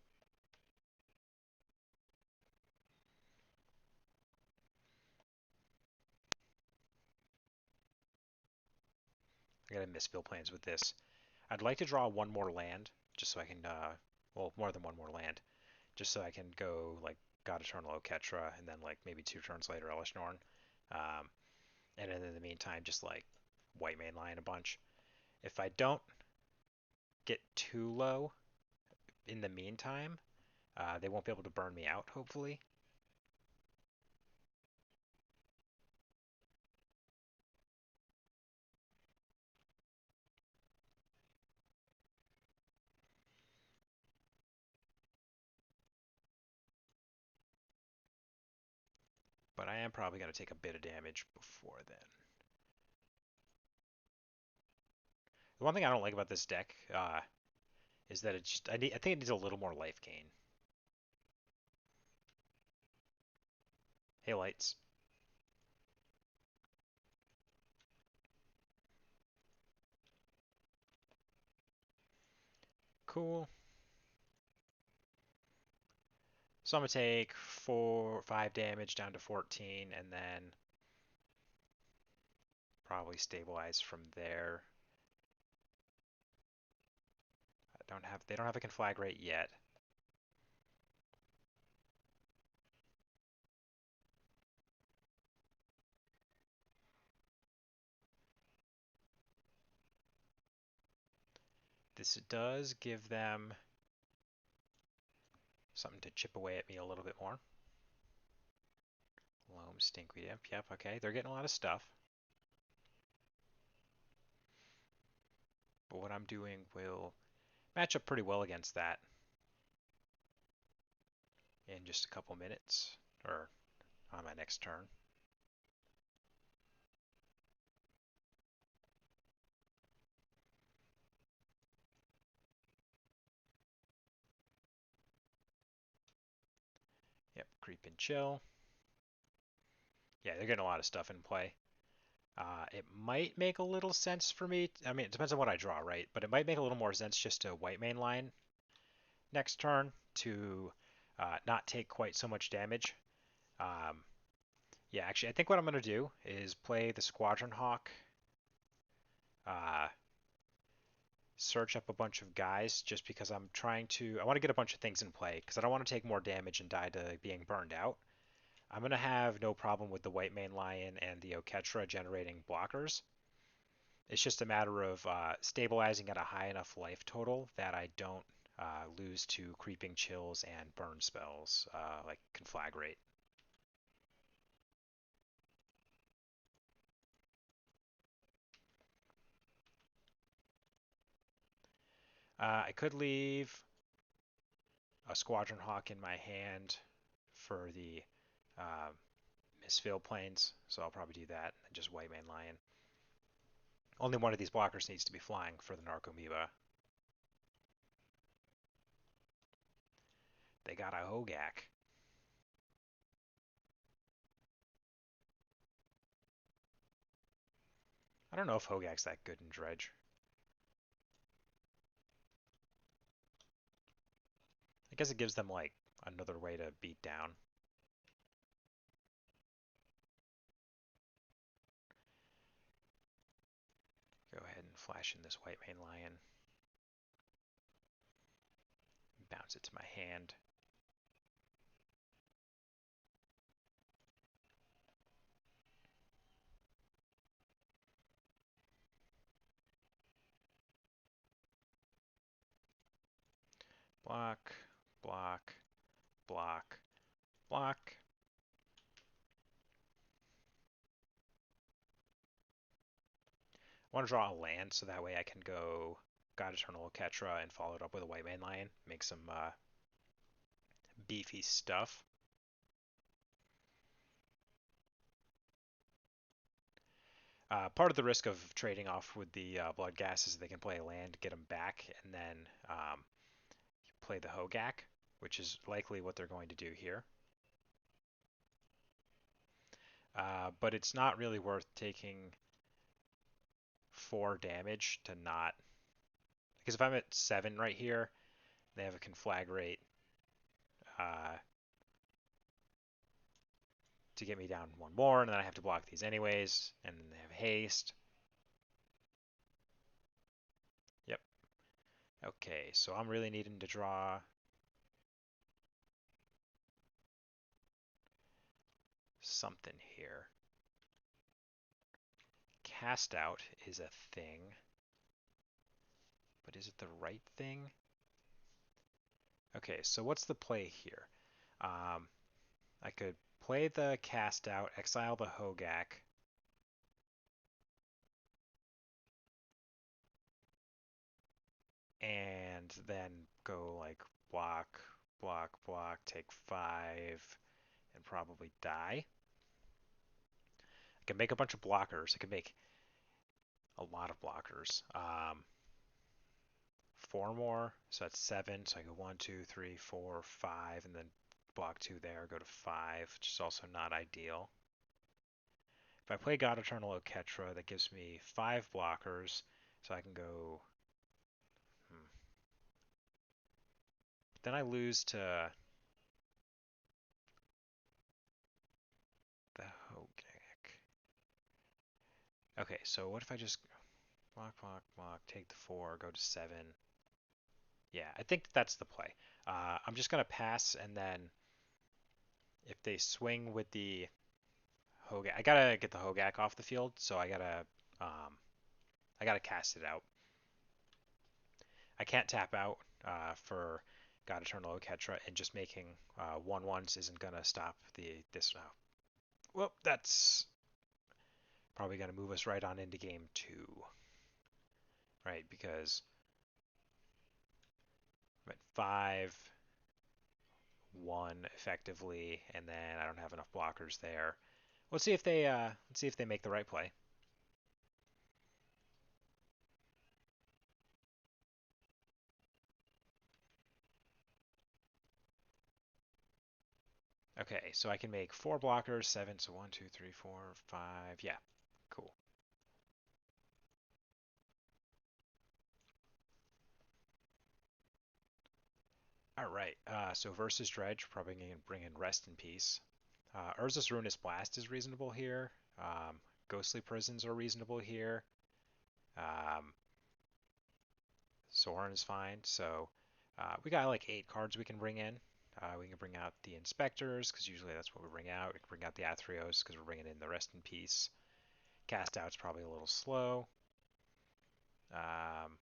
I gotta misfill plans with this. I'd like to draw one more land, just so I can, well, more than one more land, just so I can go, like, God Eternal Oketra, and then, like, maybe 2 turns later, Elish Norn. And then in the meantime, just, like, white main line a bunch. If I don't get too low in the meantime, they won't be able to burn me out, hopefully. But I am probably going to take a bit of damage before then. The one thing I don't like about this deck is that I think it needs a little more life gain. Hey, lights. Cool. So I'm gonna take 5 damage down to 14, and then probably stabilize from there. They don't have a conflagrate yet. This does give them something to chip away at me a little bit more. Loam, Stinkweed Imp. Yep, okay. They're getting a lot of stuff. but what I'm doing will match up pretty well against that in just a couple minutes, or on my next turn. Yep, creep and chill. Yeah, they're getting a lot of stuff in play. It might make a little sense for me. I mean, it depends on what I draw, right? But it might make a little more sense just to white main line next turn to not take quite so much damage. Um, yeah, actually, I think what I'm going to do is play the Squadron Hawk, uh, search up a bunch of guys just because I want to get a bunch of things in play because I don't want to take more damage and die to being burned out. I'm going to have no problem with the White Mane Lion and the Oketra generating blockers. It's just a matter of stabilizing at a high enough life total that I don't lose to creeping chills and burn spells like Conflagrate. I could leave a Squadron Hawk in my hand for the uh, Misfield Planes, so I'll probably do that and just White Mane Lion. Only one of these blockers needs to be flying for the Narcomoeba. They got a Hogak. I don't know if Hogak's that good in Dredge. I guess it gives them like another way to beat down. Go ahead and flash in this White Mane Lion. Bounce it to my hand. Block, block, block, block. I want to draw a land so that way I can go God Eternal Ketra and follow it up with a White Mane Lion. Make some beefy stuff. Part of the risk of trading off with the Blood Gas is they can play a land, get them back, and then play the Hogak, which is likely what they're going to do here. But it's not really worth taking 4 damage to not... Because if I'm at 7 right here, they have a Conflagrate uh, to get me down 1 more, and then I have to block these anyways, and then they have haste. Yep. Okay, so I'm really needing to draw something here. Cast out is a thing, but is it the right thing? Okay, so what's the play here? I could play the cast out, exile the Hogak, and then go like block, block, block, take 5, and probably die. I can make a bunch of blockers. I can make a lot of blockers. 4 more, so that's 7. So I go 1, 2, 3, 4, 5, and then block 2 there, go to 5, which is also not ideal. If I play God Eternal Oketra, that gives me 5 blockers, so I can go... Then I lose to the Hogak. Okay, so what if I just block, block, block, take the 4, go to 7. Yeah, I think that's the play. I'm just going to pass, and then if they swing with the Hogak, I gotta get the Hogak off the field, so I gotta cast it out. I can't tap out for God Eternal Oketra, and just making 1/1s isn't gonna stop this. Well, that's probably gonna move us right on into game 2. right? Because I'm at 5, 1 effectively, and then I don't have enough blockers there. Let's see if they make the right play. Okay, so I can make 4 blockers, 7, so 1, 2, 3, 4, 5. Yeah, cool. All right, so versus Dredge, probably going to bring in Rest in Peace. Urza's Ruinous Blast is reasonable here. Ghostly Prisons are reasonable here. Um, Soren is fine. So we got like 8 cards we can bring in. We can bring out the Inspectors, because usually that's what we bring out. We can bring out the Athreos, because we're bringing in the Rest in Peace. Cast Out's probably a little slow. Um,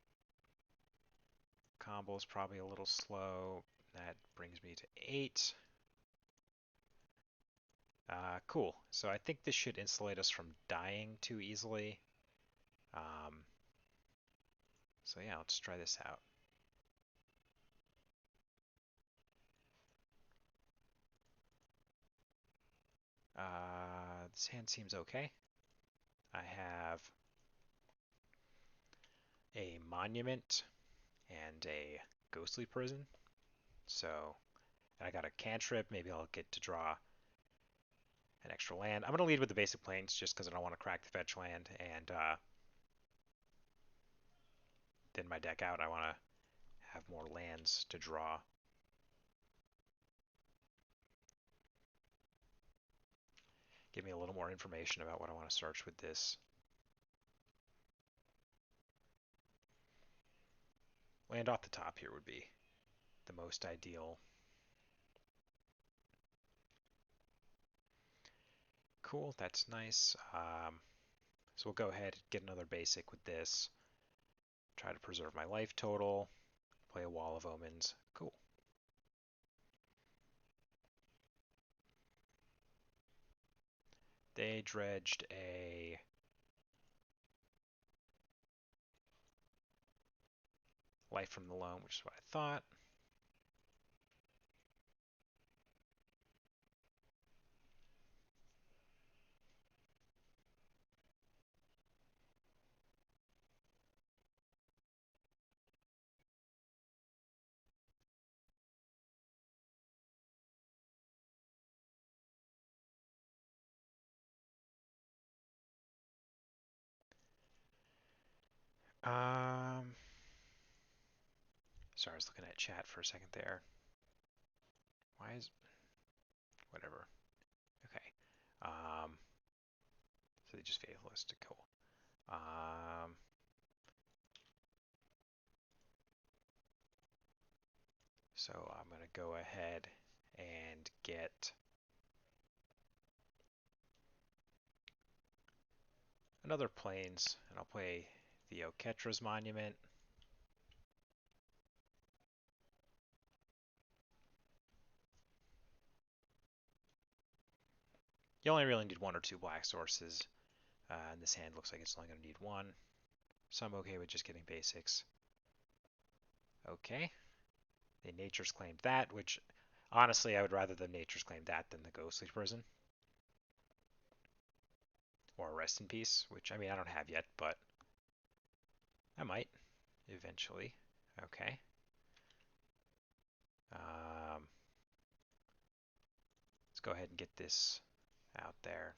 Combo's probably a little slow. That brings me to 8. Cool. So I think this should insulate us from dying too easily. Um, so yeah, let's try this out. This hand seems okay. I have a Monument and a Ghostly Prison. So I got a cantrip. Maybe I'll get to draw an extra land. I'm going to lead with the basic plains just because I don't want to crack the fetch land. And thin my deck out. I want to have more lands to draw. Give me a little more information about what I want to search with this. Land off the top here would be the most ideal. Cool, that's nice. So we'll go ahead and get another basic with this. Try to preserve my life total. Play a Wall of Omens. Cool. They dredged a Life from the Loam, which is what I thought. Um, sorry, I was looking at chat for a second there. Why is whatever? Okay. So they just fatalistic. Cool. So I'm gonna go ahead and get another plains, and I'll play the Oketra's Monument. You only really need 1 or 2 black sources, and this hand looks like it's only going to need 1. So I'm okay with just getting basics. Okay. They Nature's claimed that, which honestly I would rather the Nature's claim that than the Ghostly Prison. Or Rest in Peace, which I mean I don't have yet, but I might eventually. Okay. Let's go ahead and get this out there.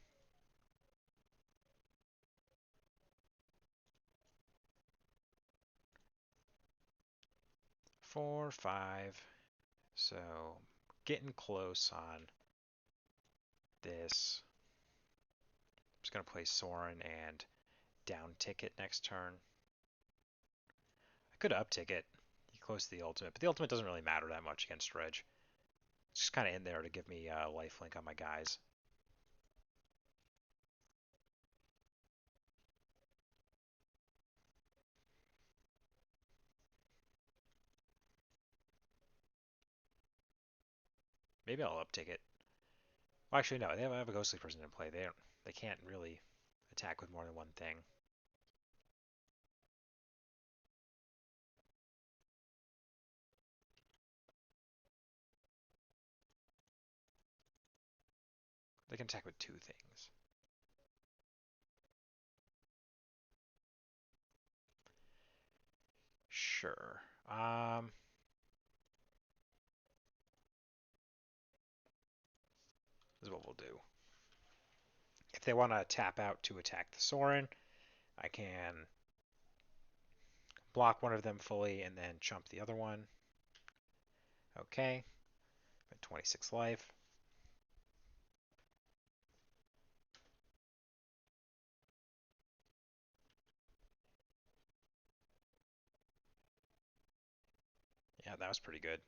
4, 5. So getting close on this. I'm just going to play Soren and down ticket next turn. I could up ticket. He close to the ultimate, but the ultimate doesn't really matter that much against Dredge. It's just kind of in there to give me lifelink on my guys. Maybe I'll up ticket. Well, actually, no. They have a ghostly person in play. They can't really attack with more than one thing. They can attack with two things. Sure. This is what we'll do. If they want to tap out to attack the Sorin, I can block one of them fully and then chump the other one. Okay. At 26 life. Yeah, that was pretty good.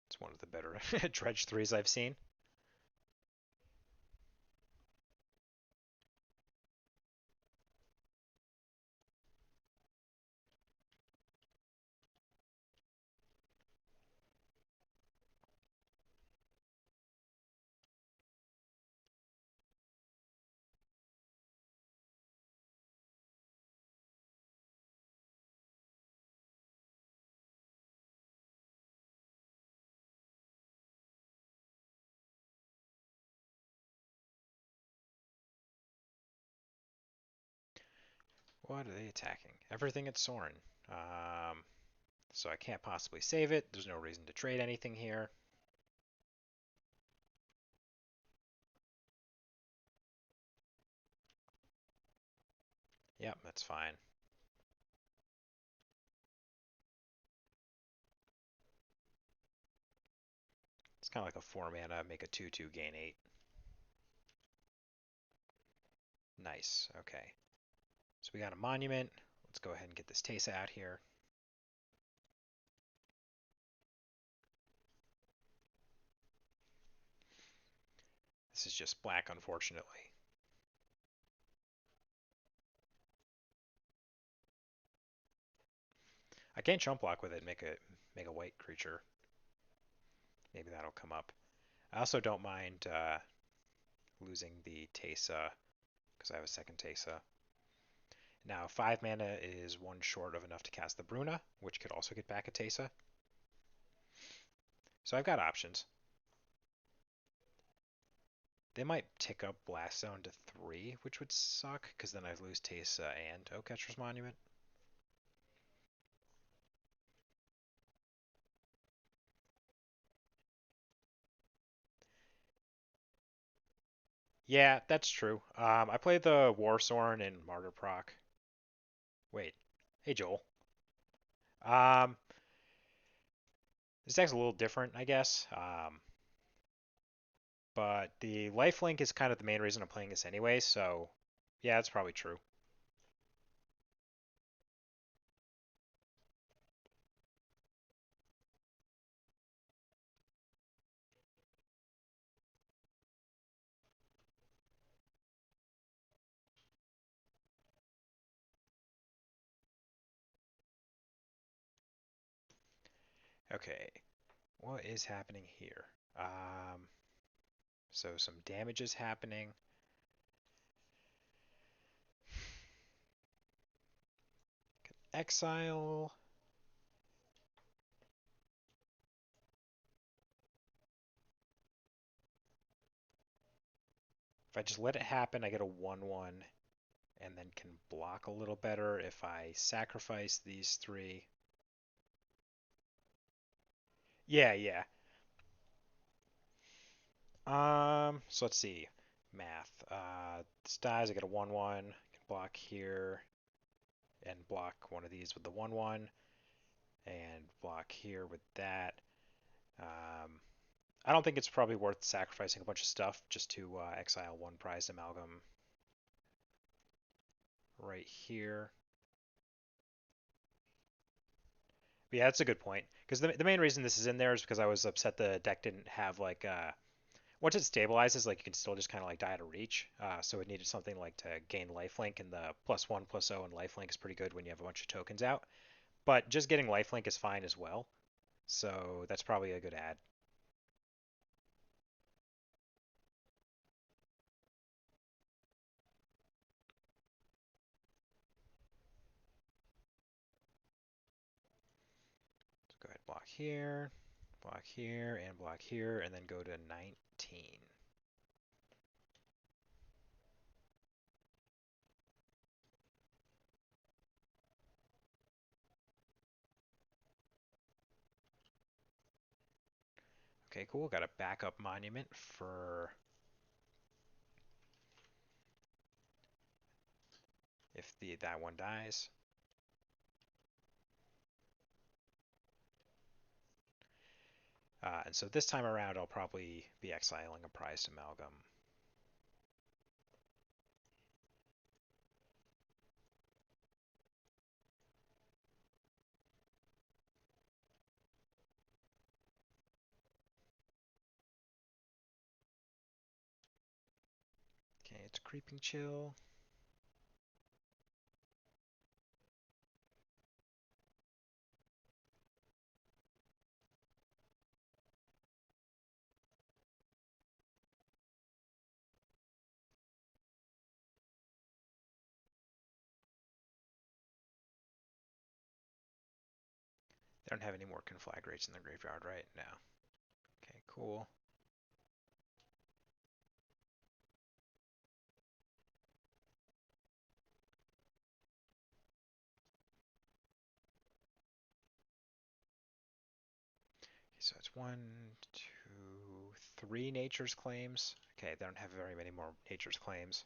It's one of the better Dredge 3s I've seen. What are they attacking? Everything at Sorin. So I can't possibly save it. There's no reason to trade anything here. Yep, that's fine. It's kind of like a 4 mana, make a 2/2, gain 8. Nice, okay. So we got a monument. Let's go ahead and get this Teysa out here. This is just black, unfortunately. I can't chump block with it, make a white creature. Maybe that'll come up. I also don't mind losing the Teysa because I have a second Teysa. Now 5 mana is one short of enough to cast the Bruna, which could also get back a Teysa. So I've got options. They might tick up Blast Zone to 3, which would suck, because then I'd lose Teysa and Oaketcher's Monument. Yeah, that's true. I played the War Sorin in Martyr Proc. Wait. Hey, Joel. Um, this deck's a little different, I guess. But the lifelink is kind of the main reason I'm playing this anyway, so yeah, that's probably true. Okay, what is happening here? So some damage is happening. Exile. If I just let it happen, I get a 1/1 and then can block a little better if I sacrifice these 3. Yeah, yeah. So let's see. Math. This dies, I get a 1/1. Can block here and block one of these with the 1/1 and block here with that. Um, I don't think it's probably worth sacrificing a bunch of stuff just to exile one prized amalgam right here. But yeah, that's a good point. Because the main reason this is in there is because I was upset the deck didn't have like once it stabilizes, like you can still just kind of like die to reach. So it needed something like to gain lifelink, and the +1/+0 and lifelink is pretty good when you have a bunch of tokens out. But just getting lifelink is fine as well. So that's probably a good add. So go ahead, block here, block here, and then go to 19. Okay, cool. Got a backup monument for if that one dies. And so this time around, I'll probably be exiling a prized amalgam. Okay, it's creeping chill. They don't have any more conflagrates in the graveyard, right? No. Okay, cool. So it's 1, 2, 3 nature's claims. Okay, they don't have very many more nature's claims.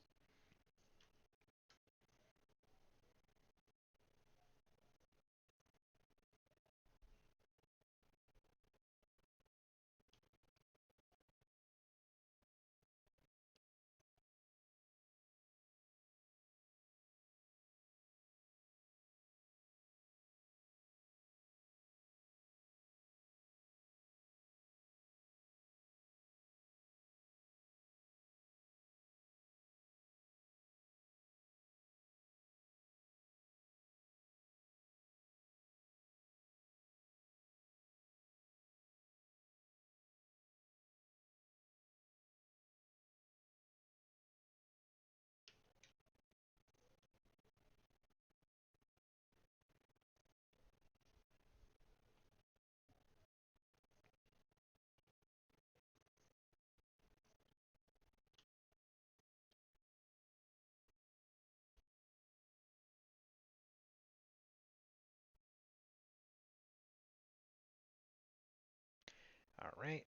All right.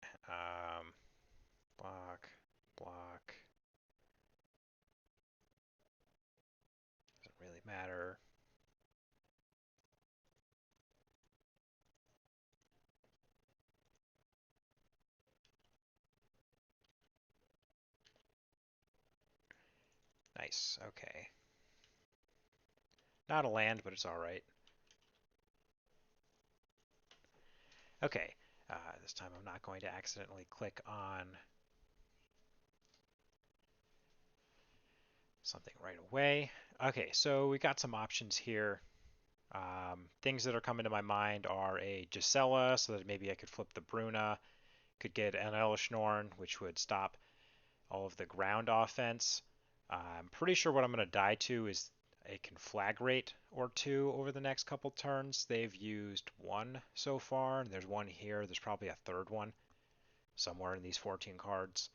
Block, block. Doesn't really matter. Nice. Okay. Not a land, but it's all right. Okay. This time I'm not going to accidentally click on something right away. Okay, so we got some options here. Things that are coming to my mind are a Gisela, so that maybe I could flip the Bruna. Could get an Elishnorn, which would stop all of the ground offense. I'm pretty sure what I'm going to die to is a conflagrate or two over the next couple turns. They've used one so far, and there's one here. There's probably a third one somewhere in these 14 cards.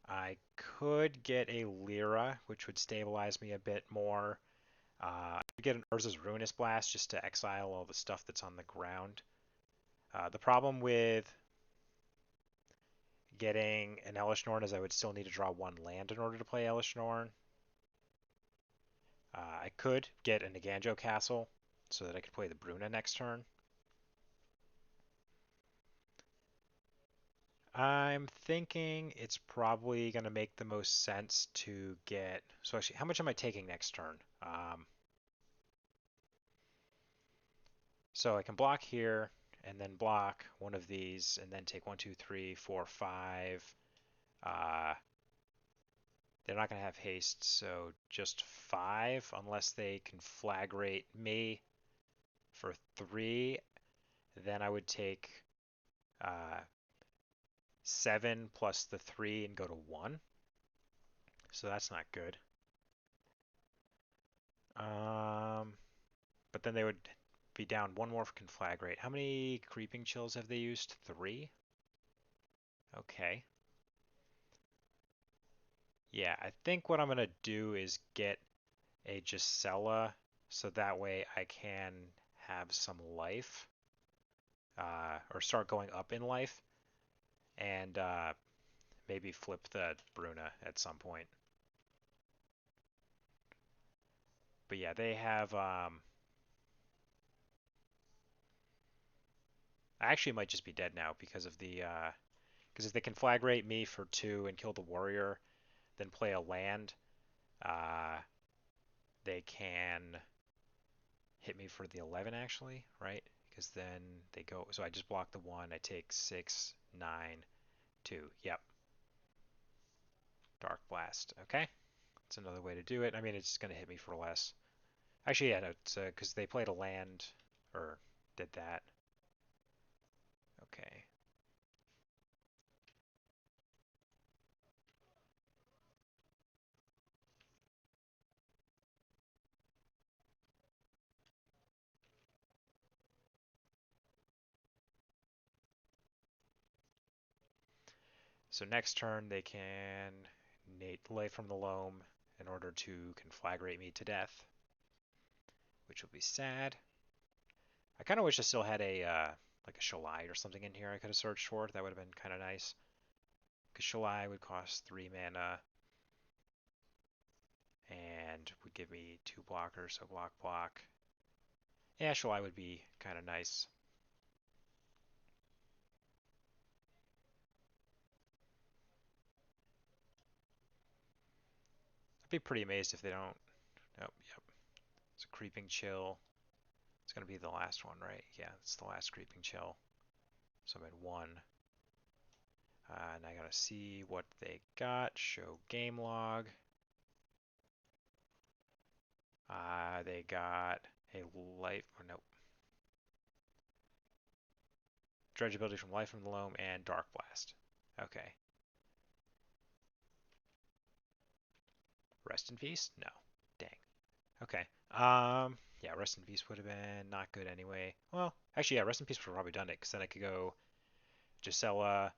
I could get a Lyra, which would stabilize me a bit more. I could get an Urza's Ruinous Blast just to exile all the stuff that's on the ground. The problem with getting an Elishnorn is I would still need to draw one land in order to play Elishnorn. I could get a Naganjo Castle so that I could play the Bruna next turn. I'm thinking it's probably going to make the most sense to get... So actually, how much am I taking next turn? So I can block here and then block one of these and then take 1, 2, 3, 4, 5. They're not going to have haste, so just 5 unless they conflagrate me for 3. Then I would take 7 plus the 3 and go to 1. So that's not good. But then they would be down one more for conflagrate. How many creeping chills have they used? 3? Okay. Yeah, I think what I'm gonna do is get a Gisela so that way I can have some life, or start going up in life, and maybe flip the Bruna at some point. But yeah, they have. I actually might just be dead now because of the. Because if they can flagrate me for 2 and kill the warrior, then play a land, uh, they can hit me for the 11 actually, right? Because then they go. So I just block the 1. I take 6, 9, 2. Yep. Dark Blast. Okay. That's another way to do it. I mean, it's going to hit me for less. Actually, yeah, no, it's because they played a land, or did that. Okay. So next turn they can Nate Life from the Loam in order to conflagrate me to death, which will be sad. I kind of wish I still had a like a Shalai or something in here I could have searched for. That would have been kind of nice. Because Shalai would cost 3 mana and would give me 2 blockers, so block. Yeah, Shalai would be kind of nice. I'd be pretty amazed if they don't. Oh, yep. It's a Creeping Chill. It's going to be the last one, right? Yeah, it's the last Creeping Chill. So I'm at 1. And I gotta see what they got. Show game log. They got a life, or nope. Dredge ability from Life from the Loam and Dark Blast. Okay. Rest in Peace? No. Dang. Okay. Yeah, Rest in Peace would have been not good anyway. Well, actually, yeah, Rest in Peace would have probably done it, because then I could go Gisela,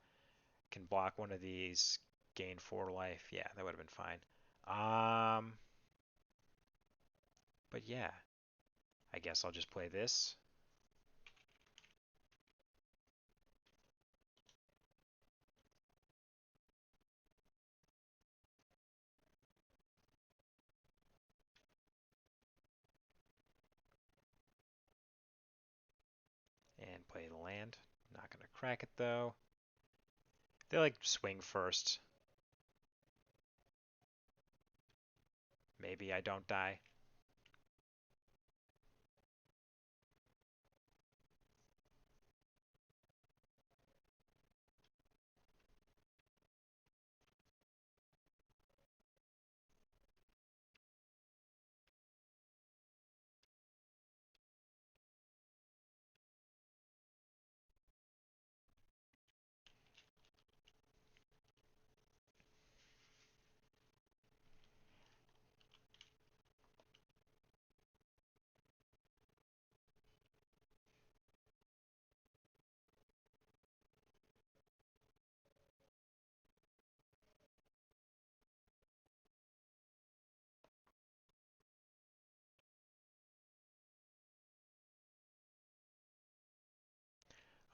can block one of these, gain 4 life. Yeah, that would have been fine. But yeah, I guess I'll just play this. And play the land. Not gonna crack it though. They like swing first. Maybe I don't die.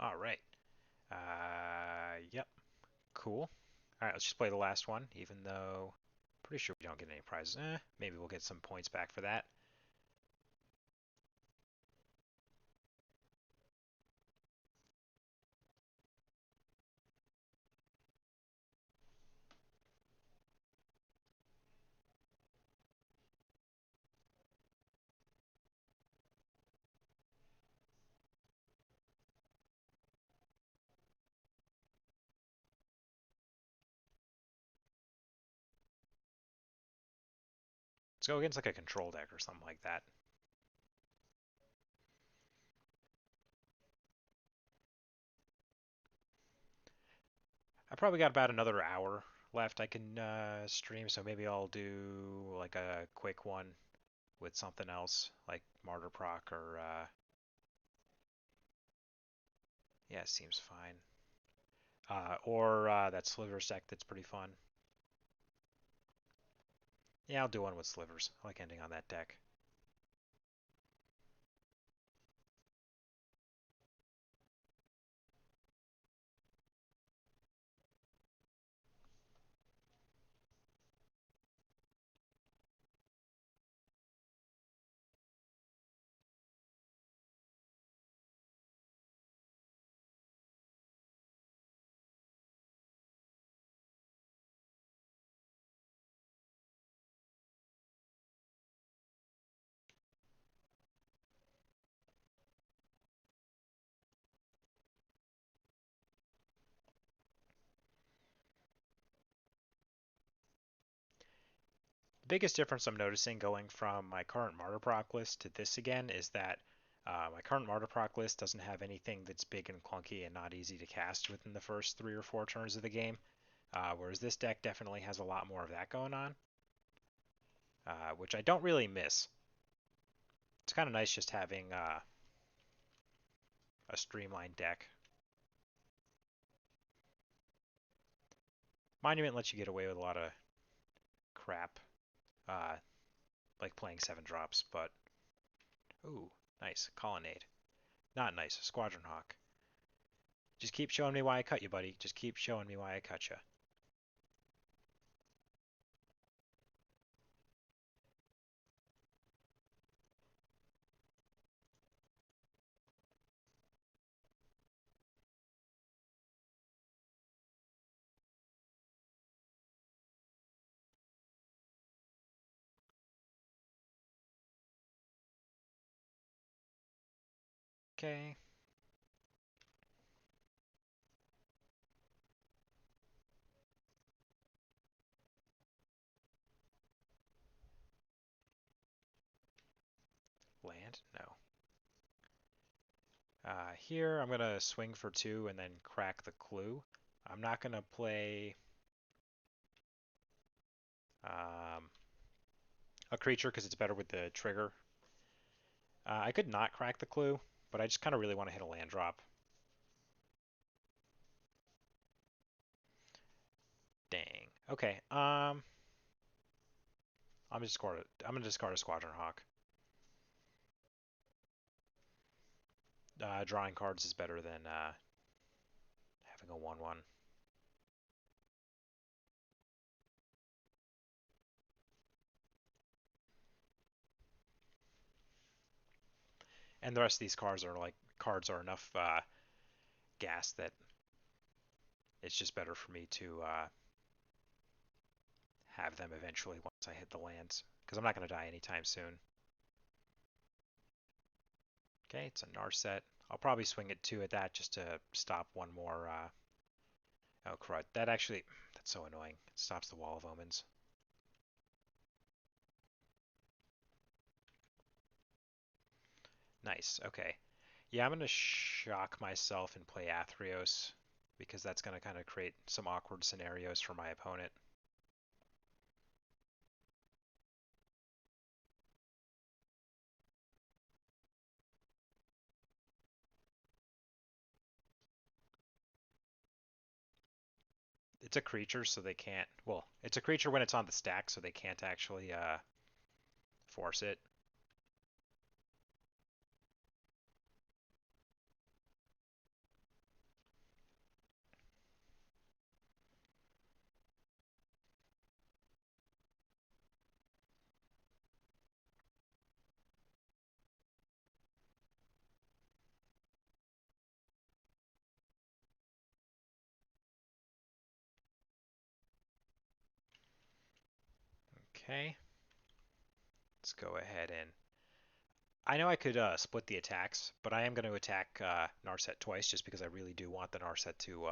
All right. Yep. Cool. All right, let's just play the last one, even though pretty sure we don't get any prizes. Maybe we'll get some points back for that. Let's go against like a control deck or something like that. I probably got about another hour left I can stream, so maybe I'll do like a quick one with something else, like Martyr Proc or Yeah, seems fine. Or that slivers deck that's pretty fun. Yeah, I'll do one with slivers. I like ending on that deck. The biggest difference I'm noticing going from my current Martyr Proc list to this again is that my current Martyr Proc list doesn't have anything that's big and clunky and not easy to cast within the first 3 or 4 turns of the game, whereas this deck definitely has a lot more of that going on, which I don't really miss. It's kind of nice just having a streamlined deck. Monument lets you get away with a lot of crap, uh, like playing 7 drops, but ooh, nice colonnade. Not nice, Squadron Hawk. Just keep showing me why I cut you, buddy. Just keep showing me why I cut you. Okay. Land? No. Here, I'm going to swing for 2 and then crack the clue. I'm not going to play um, a creature because it's better with the trigger. I could not crack the clue, but I just kind of really want to hit a land drop. Dang. Okay. I'm gonna discard a Squadron Hawk. Drawing cards is better than having a 1/1. And the rest of these cards are enough gas that it's just better for me to have them eventually once I hit the lands, because I'm not going to die anytime soon. Okay, it's a Narset. I'll probably swing it 2 at that just to stop one more. Oh, crud. That's so annoying. It stops the Wall of Omens. Nice, okay. Yeah, I'm going to shock myself and play Athreos, because that's going to kind of create some awkward scenarios for my opponent. It's a creature, so they can't. Well, it's a creature when it's on the stack, so they can't actually force it. Okay, let's go ahead and. I know I could split the attacks, but I am going to attack Narset twice just because I really do want the Narset to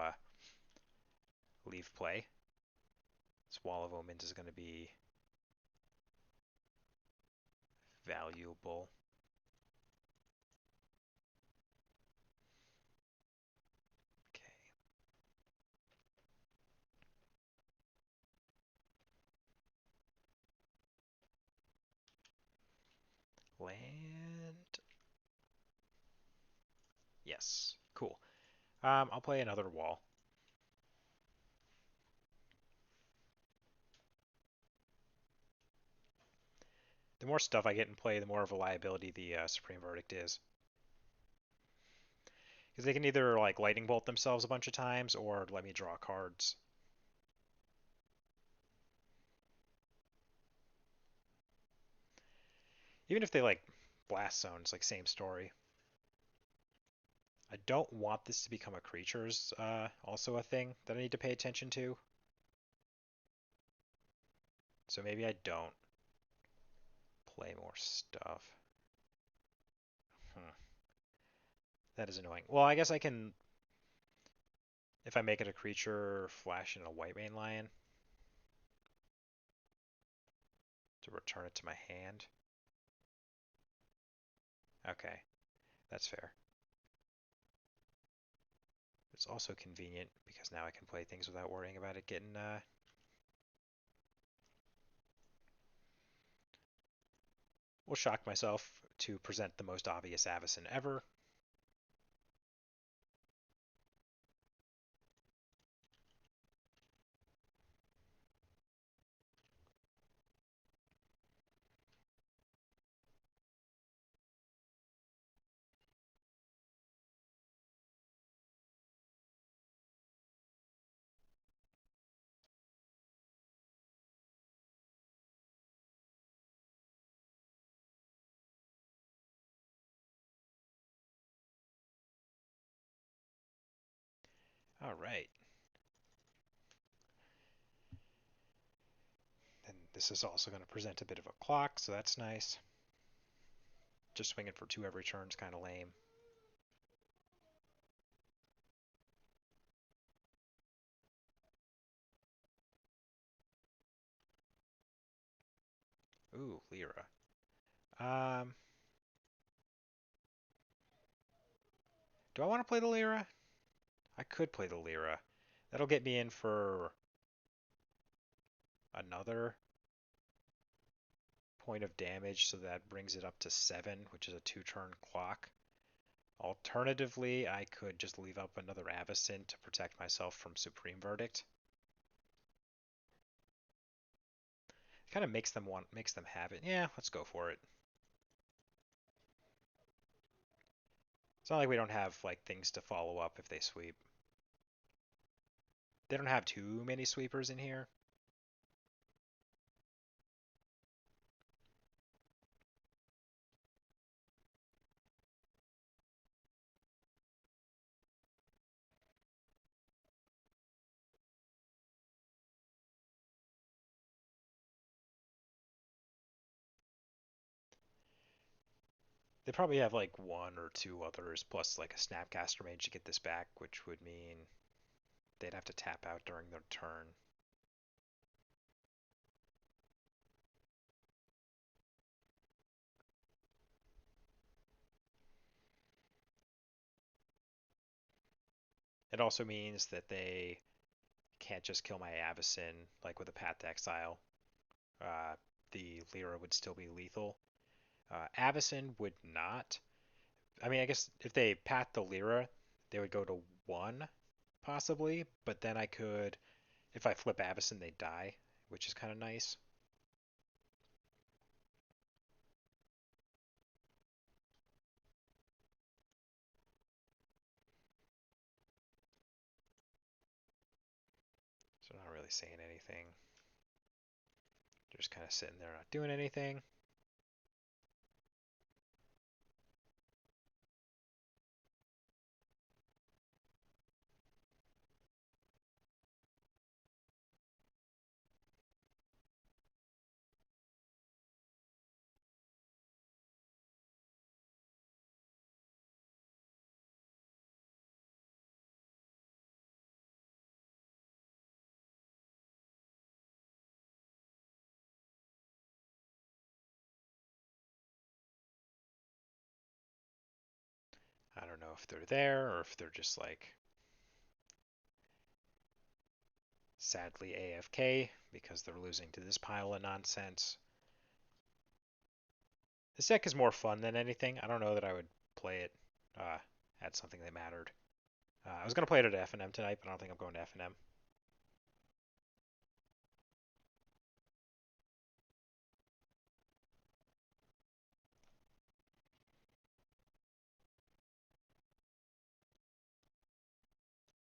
leave play. This Wall of Omens is going to be valuable. Okay. Land. Yes. Cool. I'll play another wall. The more stuff I get in play, the more of a liability the Supreme Verdict is. Because they can either like lightning bolt themselves a bunch of times or let me draw cards. Even if they like blast zones, like same story. I don't want this to become a creatures also a thing that I need to pay attention to. So maybe I don't play more stuff. Hmm. That is annoying. Well, I guess I can, if I make it a creature, flash in a white mane lion to return it to my hand. Okay, that's fair. It's also convenient because now I can play things without worrying about it getting. Will shock myself to present the most obvious Avacyn ever. All right. And this is also going to present a bit of a clock, so that's nice. Just swinging for 2 every turn is kind of lame. Ooh, Lyra. Um, do I want to play the Lyra? I could play the Lyra. That'll get me in for another point of damage, so that brings it up to 7, which is a 2-turn clock. Alternatively, I could just leave up another Avacyn to protect myself from Supreme Verdict. It kind of makes them have it. Yeah, let's go for it. It's not like we don't have like things to follow up if they sweep. They don't have too many sweepers in here. They probably have like 1 or 2 others plus like a Snapcaster Mage to get this back, which would mean they'd have to tap out during their turn. It also means that they can't just kill my Avacyn like with a Path to Exile. Uh, the Lyra would still be lethal. Avacyn would not. I mean, I guess if they Path the Lyra, they would go to 1 possibly, but then I could, if I flip Avacyn, they die, which is kind of nice. So not really saying anything. They're just kind of sitting there not doing anything. I don't know if they're there or if they're just like sadly AFK because they're losing to this pile of nonsense. This deck is more fun than anything. I don't know that I would play it at something that mattered. I was going to play it at F&M tonight, but I don't think I'm going to F&M.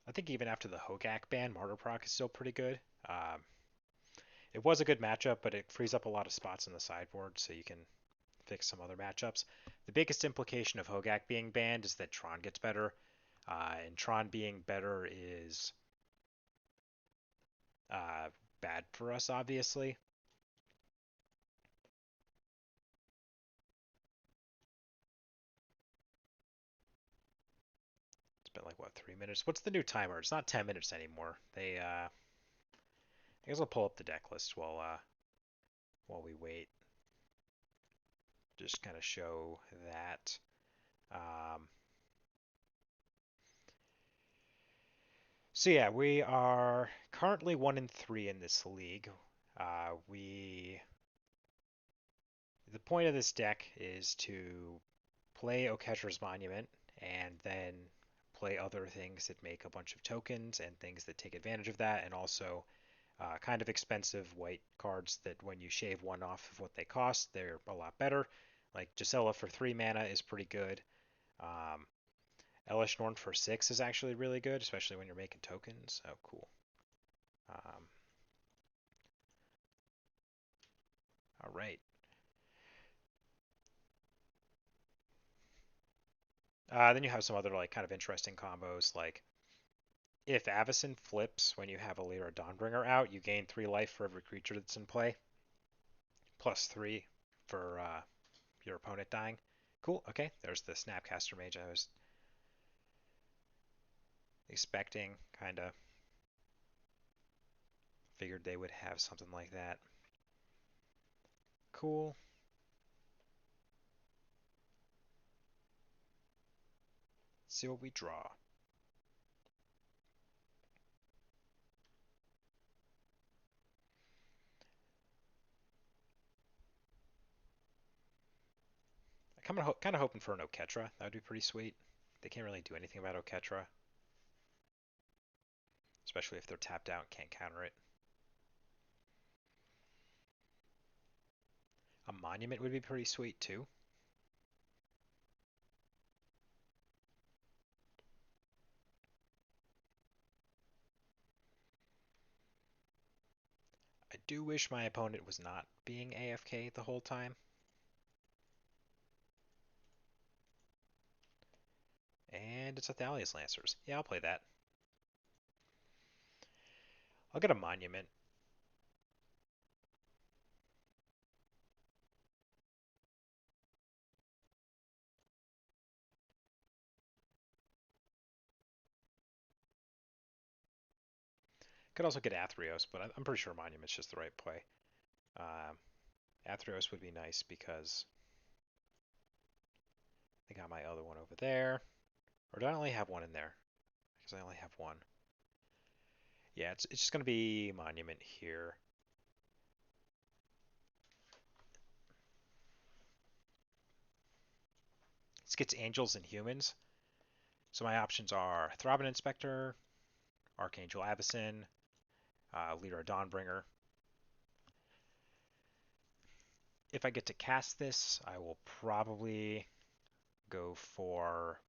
I think even after the Hogak ban, Martyr Proc is still pretty good. Um, it was a good matchup, but it frees up a lot of spots in the sideboard, so you can fix some other matchups. The biggest implication of Hogak being banned is that Tron gets better, and Tron being better is uh, bad for us, obviously. It's been like, what, 3 minutes? What's the new timer? It's not 10 minutes anymore. I guess I'll pull up the deck list while we wait. Just kind of show that. Um, so yeah, we are currently 1-3 in this league. We The point of this deck is to play Oketra's Monument and then play other things that make a bunch of tokens and things that take advantage of that, and also kind of expensive white cards that when you shave one off of what they cost, they're a lot better. Like Gisela for 3 mana is pretty good. Um, Elish Norn for 6 is actually really good, especially when you're making tokens. Oh, cool. Um, all right. Then you have some other like kind of interesting combos. Like if Avacyn flips when you have a Lyra Dawnbringer out, you gain 3 life for every creature that's in play, plus 3 for your opponent dying. Cool. Okay, there's the Snapcaster Mage I was expecting. Kind of figured they would have something like that. Cool. Let's see what we draw. I'm kind of hoping for an Oketra. That would be pretty sweet. They can't really do anything about Oketra, especially if they're tapped out and can't counter it. A Monument would be pretty sweet too. I do wish my opponent was not being AFK the whole time. And it's a Thalia's Lancers. Yeah, I'll play that. I'll get a Monument. Could also get Athreos, but I'm pretty sure Monument's just the right play. Um, Athreos would be nice because I got my other one over there. Or do I only have one in there? Because I only have one. Yeah, it's just going to be Monument here. This gets Angels and Humans. So my options are Throbbing Inspector, Archangel Avacyn, Lyra Dawnbringer. If I get to cast this, I will probably go for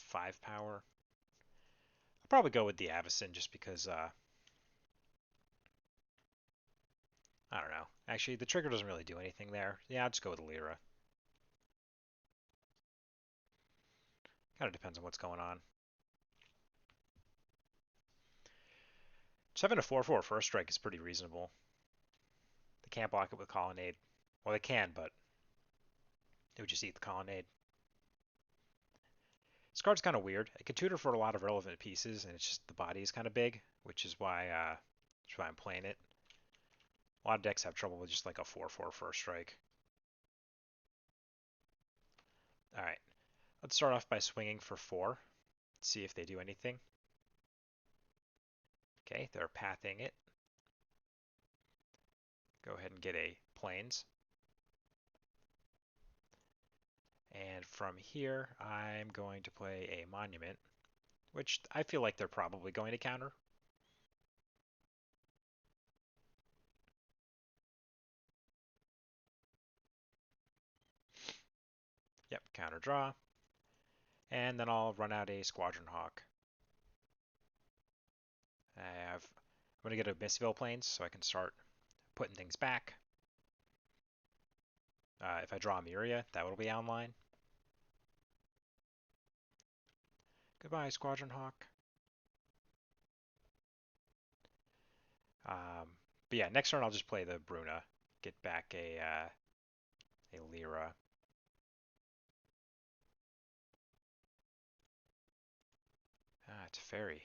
5 power. I'll probably go with the Avacyn just because, I don't know. Actually, the trigger doesn't really do anything there. Yeah, I'll just go with Lyra. Kind of depends on what's going on. Just having a 4/4 first strike is pretty reasonable. They can't block it with Colonnade. Well, they can, but it would just eat the Colonnade. This card's kind of weird. It can tutor for a lot of relevant pieces, and it's just the body is kind of big, which is why I'm playing it. A lot of decks have trouble with just like a 4/4 first strike. All right, let's start off by swinging for 4. See if they do anything. Okay, they're pathing it. Go ahead and get a Plains. And from here, I'm going to play a monument, which I feel like they're probably going to counter. Yep, counter draw. And then I'll run out a Squadron Hawk. I'm going to get a Missville Plains so I can start putting things back. If I draw Miria, that will be online. Goodbye, Squadron Hawk. But yeah, next turn I'll just play the Bruna, get back a Lyra. It's Fairy,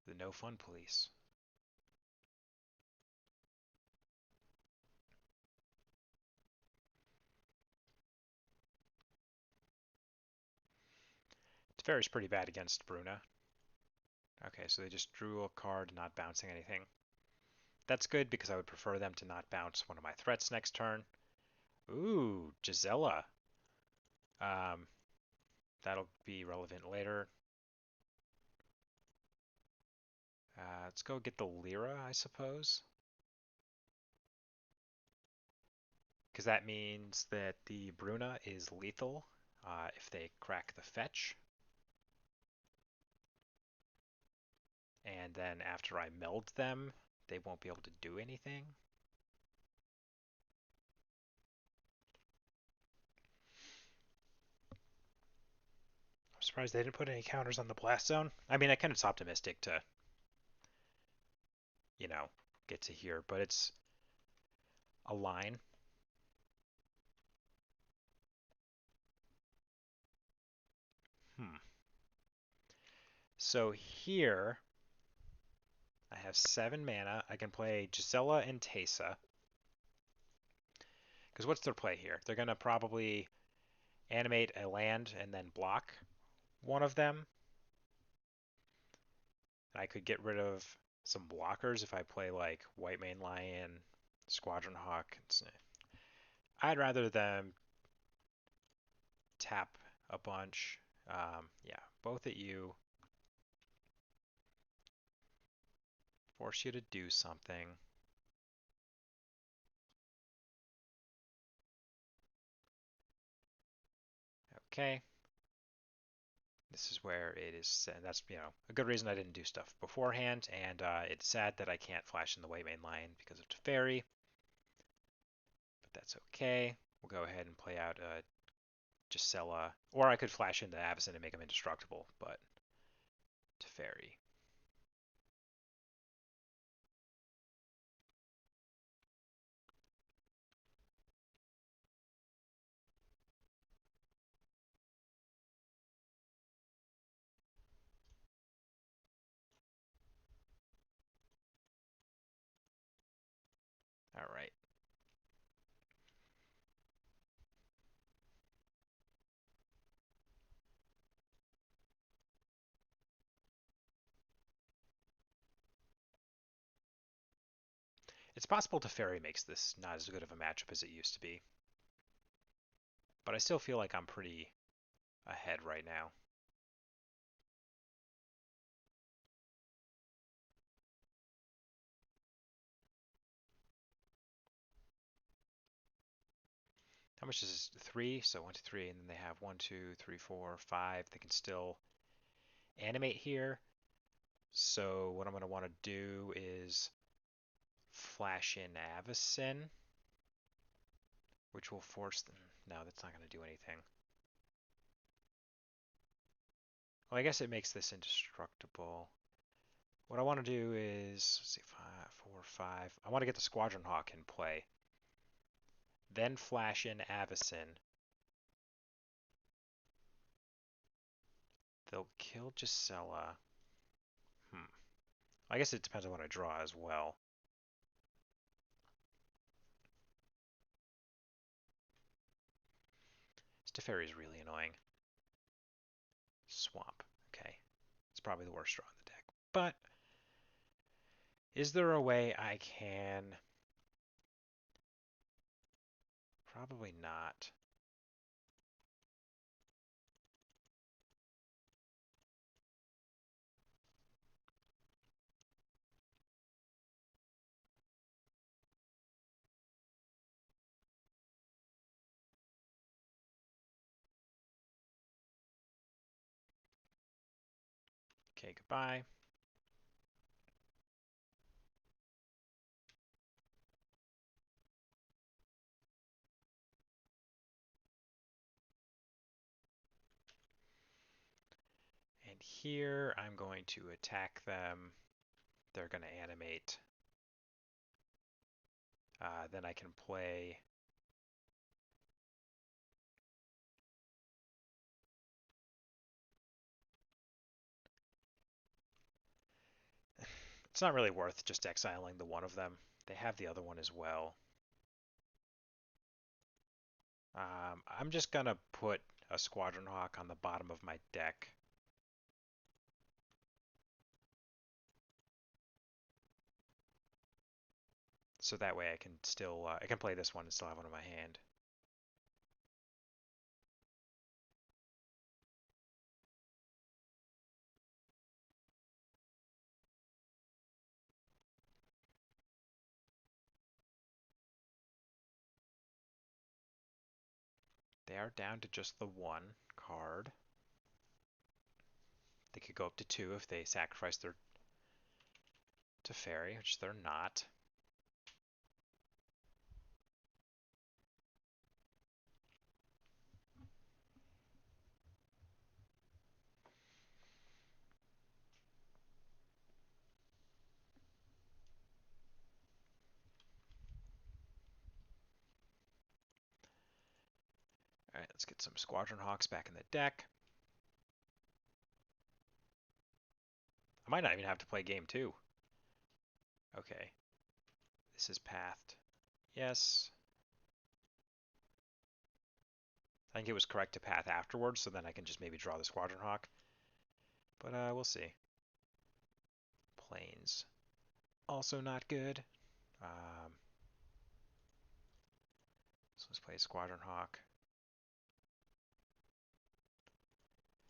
the no fun police. Teferi's pretty bad against Bruna. Okay, so they just drew a card, not bouncing anything. That's good because I would prefer them to not bounce one of my threats next turn. Ooh, Gisela. Um, that'll be relevant later. Let's go get the Lyra, I suppose. Because that means that the Bruna is lethal if they crack the fetch. And then after I meld them, they won't be able to do anything. I'm surprised they didn't put any counters on the blast zone. I mean, I kind of was optimistic to, you know, get to here, but it's a line. Hmm. So here, I have 7 mana. I can play Gisela and Teysa. Because what's their play here? They're going to probably animate a land and then block one of them. And I could get rid of some blockers if I play like White Mane Lion, Squadron Hawk. I'd rather them tap a bunch. Yeah, both at you. Force you to do something. Okay. This is where it is set. That's, a good reason I didn't do stuff beforehand, and it's sad that I can't flash in the White Mane Lion because of Teferi, but that's okay. We'll go ahead and play out Gisela, or I could flash into Avacyn and make him indestructible, but Teferi. All right. It's possible Teferi makes this not as good of a matchup as it used to be, but I still feel like I'm pretty ahead right now. How much is this? 3? So 1, 2, 3, and then they have 1, 2, 3, 4, 5. They can still animate here. So what I'm going to want to do is flash in Avacyn, which will force them. No, that's not going to do anything. Well, I guess it makes this indestructible. What I want to do is, let's see, 5, 4, 5. I want to get the Squadron Hawk in play. Then flash in Avacyn. They'll kill Gisela. I guess it depends on what I draw as well. Teferi is really annoying. Swamp. Okay. It's probably the worst draw in the deck. But is there a way I can... Probably not. Okay, goodbye. And here I'm going to attack them. They're going to animate. Then I can play. It's not really worth just exiling the one of them. They have the other one as well. I'm just going to put a Squadron Hawk on the bottom of my deck. So that way I can still I can play this one and still have one in my hand. They are down to just the one card. They could go up to two if they sacrifice their Teferi, which they're not. All right, let's get some Squadron Hawks back in the deck. I might not even have to play game two. Okay, this is pathed. Yes. I think it was correct to path afterwards, so then I can just maybe draw the Squadron Hawk. But we'll see. Planes. Also not good. So let's play Squadron Hawk.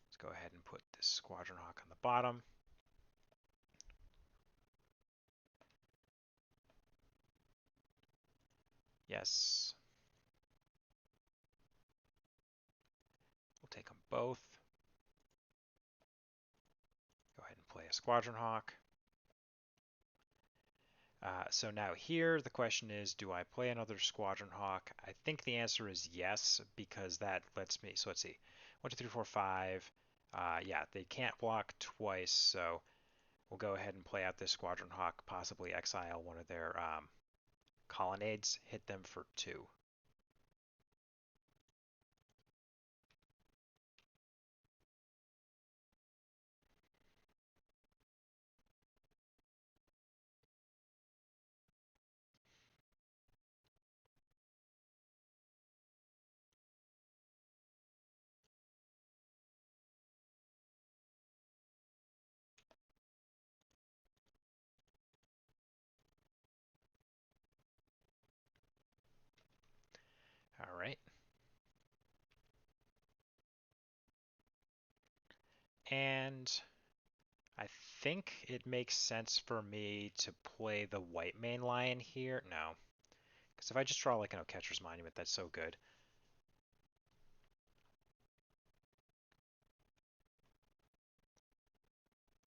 Let's go ahead and put this Squadron Hawk on the bottom. Yes. We'll take them both. Go ahead and play a Squadron Hawk. So now here the question is, do I play another Squadron Hawk? I think the answer is yes, because that lets me, so let's see, 1, 2, 3, 4, 5. Yeah, they can't block twice, so we'll go ahead and play out this Squadron Hawk, possibly exile one of their colonnades, hit them for 2. All right. And I think it makes sense for me to play the white main lion here. No, because if I just draw like an Catcher's Monument, that's so good.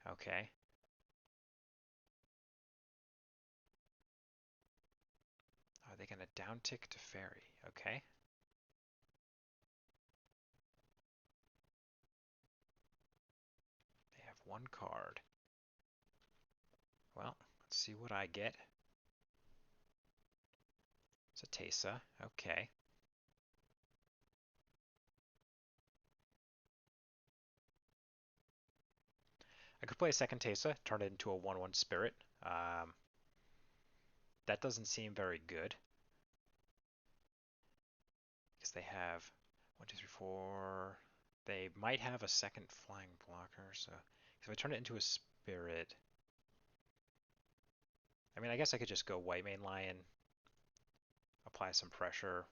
Okay. Are they going to downtick to Fairy? Okay. They have one card. Well, let's see what I get. It's a Tesa. Okay. I could play a second Tesa, turn it into a 1/1 Spirit. That doesn't seem very good. Because they have 1, 2, 3, 4. They might have a second flying blocker, so if I turn it into a Spirit, I mean, I guess I could just go white main lion, apply some pressure.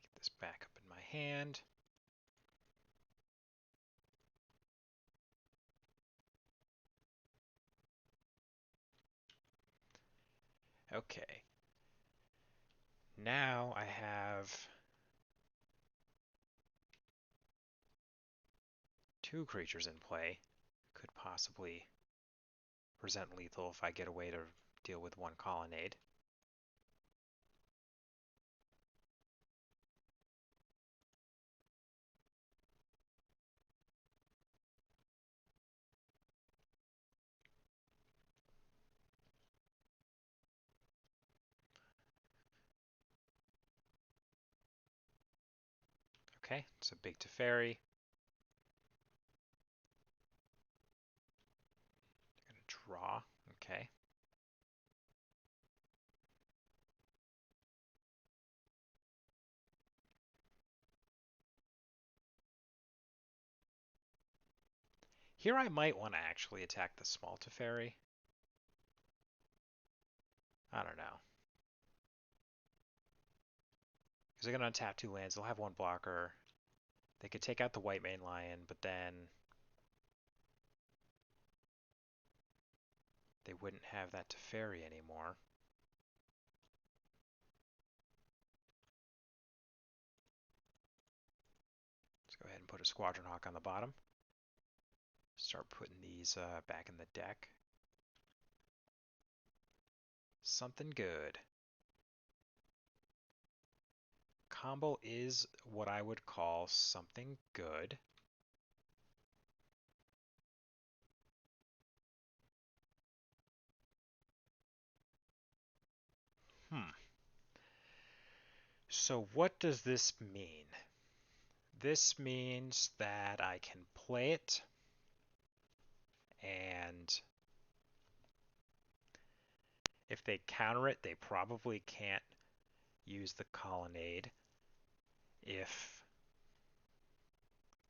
Get this back up in my hand. Okay. Now I have two creatures in play. Could possibly present lethal if I get a way to deal with one colonnade. Okay, it's a big Teferi. Gonna draw. Okay. Here I might want to actually attack the small Teferi. I don't know. Because they're going to untap two lands. They'll have one blocker. They could take out the white main lion, but then they wouldn't have that Teferi anymore. Let's go ahead and put a Squadron Hawk on the bottom. Start putting these back in the deck. Something good. Combo is what I would call something good. So what does this mean? This means that I can play it, and if they counter it, they probably can't use the colonnade. If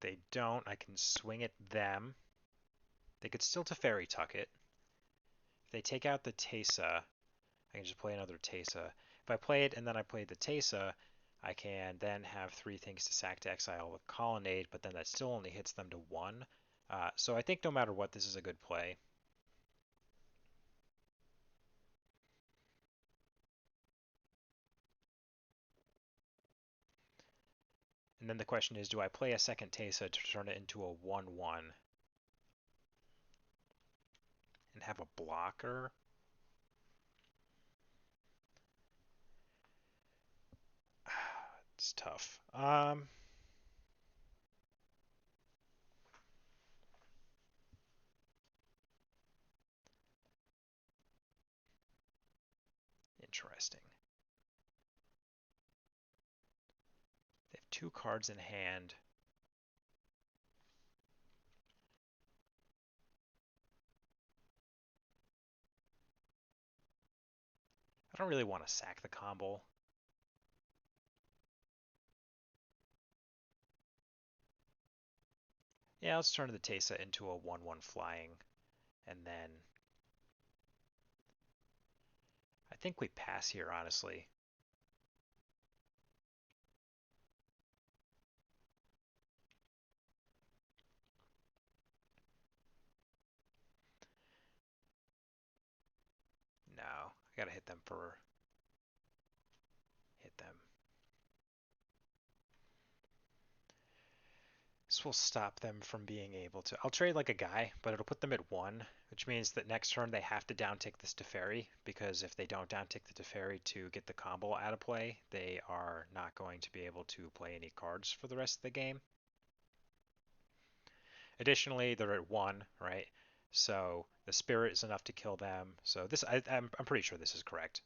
they don't, I can swing at them. They could still Teferi Tuck it. If they take out the Tesa, I can just play another Tesa. If I play it and then I play the Tesa, I can then have three things to sack to exile with Colonnade, but then that still only hits them to one. So I think no matter what, this is a good play. And then the question is, do I play a second Tesa to turn it into a 1/1 and have a blocker? It's tough. Interesting. They have two cards in hand. I don't really want to sack the combo. Yeah, let's turn the Tesa into a 1/1 flying, and then I think we pass here, honestly. No, I gotta hit them for hit them. This will stop them from being able to. I'll trade like a guy, but it'll put them at one, which means that next turn they have to downtick this Teferi, because if they don't downtick the Teferi to get the combo out of play, they are not going to be able to play any cards for the rest of the game. Additionally, they're at one, right? So the spirit is enough to kill them. So this, I'm pretty sure this is correct.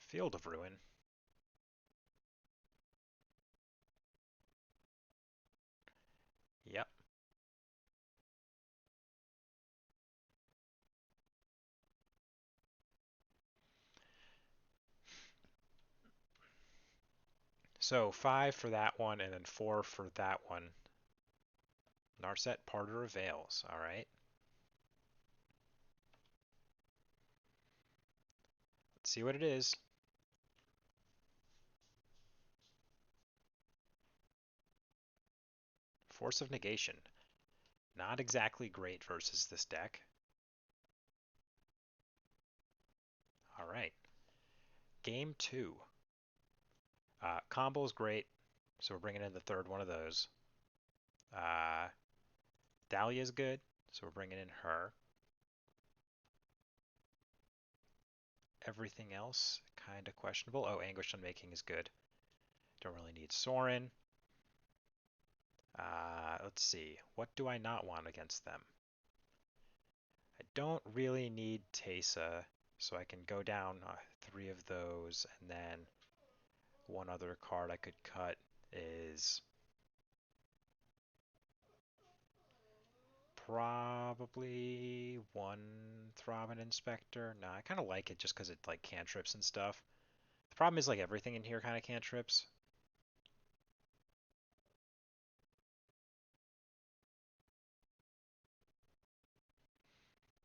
Field of Ruin. Yep. So 5 for that one, and then 4 for that one. Narset Parter of Veils. All right. Let's see what it is. Force of Negation. Not exactly great versus this deck. All right. Game 2. Combo's great, so we're bringing in the third one of those. Uh, Dahlia's good, so we're bringing in her. Everything else, kind of questionable. Oh, Anguish Unmaking is good. Don't really need Sorin. Let's see. What do I not want against them? I don't really need Teysa, so I can go down 3 of those, and then one other card I could cut is probably one Throbbing Inspector. No, I kind of like it just because it like cantrips and stuff. The problem is like everything in here kind of cantrips.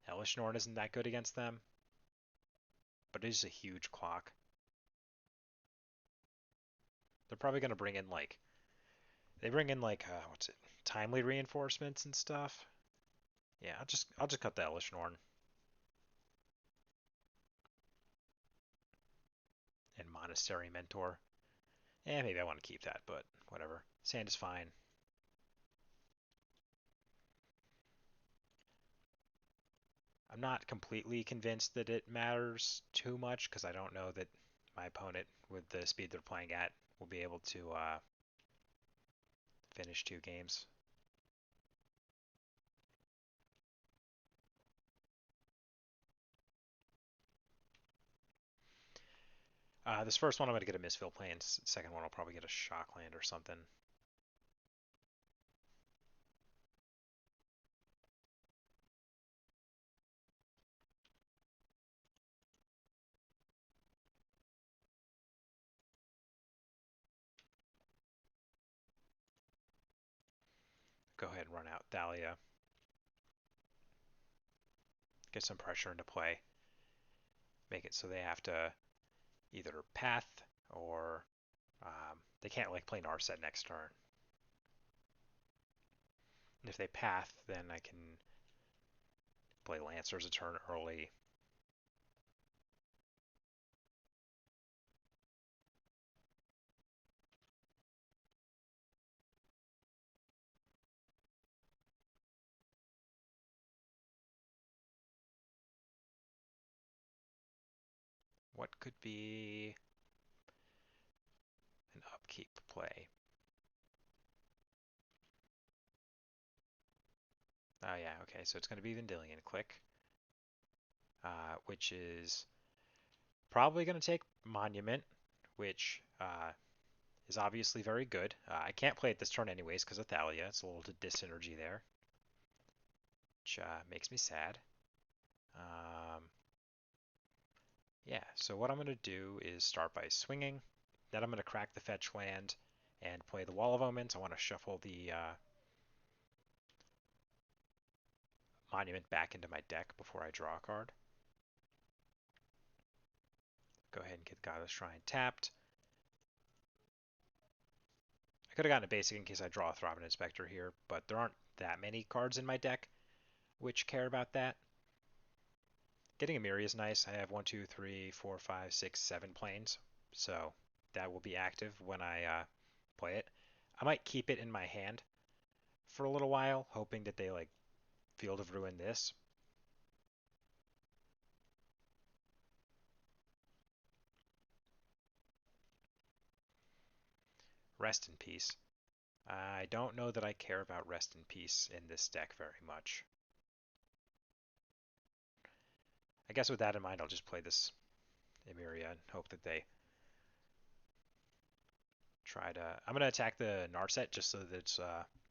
Hellish Norn isn't that good against them, but it is a huge clock. They're probably going to bring in like they bring in like what's it? Timely reinforcements and stuff. Yeah, I'll just cut the Hellish Norn and Monastery Mentor. Yeah, maybe I want to keep that, but whatever. Sand is fine. I'm not completely convinced that it matters too much because I don't know that my opponent, with the speed they're playing at, will be able to finish 2 games. This first one I'm going to get a Misfill Plains. Second one I'll probably get a Shockland or something. Go ahead and run out Thalia. Get some pressure into play. Make it so they have to either path or they can't like play Narset next turn. And if they path, then I can play Lancers a turn early. What could be an upkeep play? Oh yeah, okay, so it's going to be Vendilion Click, which is probably going to take Monument, which is obviously very good. I can't play it this turn anyways because of Thalia. It's a little disynergy there, which makes me sad. Yeah, so what I'm going to do is start by swinging. Then I'm going to crack the fetch land and play the Wall of Omens. I want to shuffle the Monument back into my deck before I draw a card. Go ahead and get Godless Shrine tapped. I could have gotten a basic in case I draw a Throbbing Inspector here, but there aren't that many cards in my deck which care about that. Getting a Miri is nice. I have 1, 2, 3, 4, 5, 6, 7 planes, so that will be active when I play it. I might keep it in my hand for a little while, hoping that they like Field of Ruin this. Rest in Peace. I don't know that I care about Rest in Peace in this deck very much. I guess with that in mind, I'll just play this Emeria and hope that they try to... I'm going to attack the Narset just so that it's,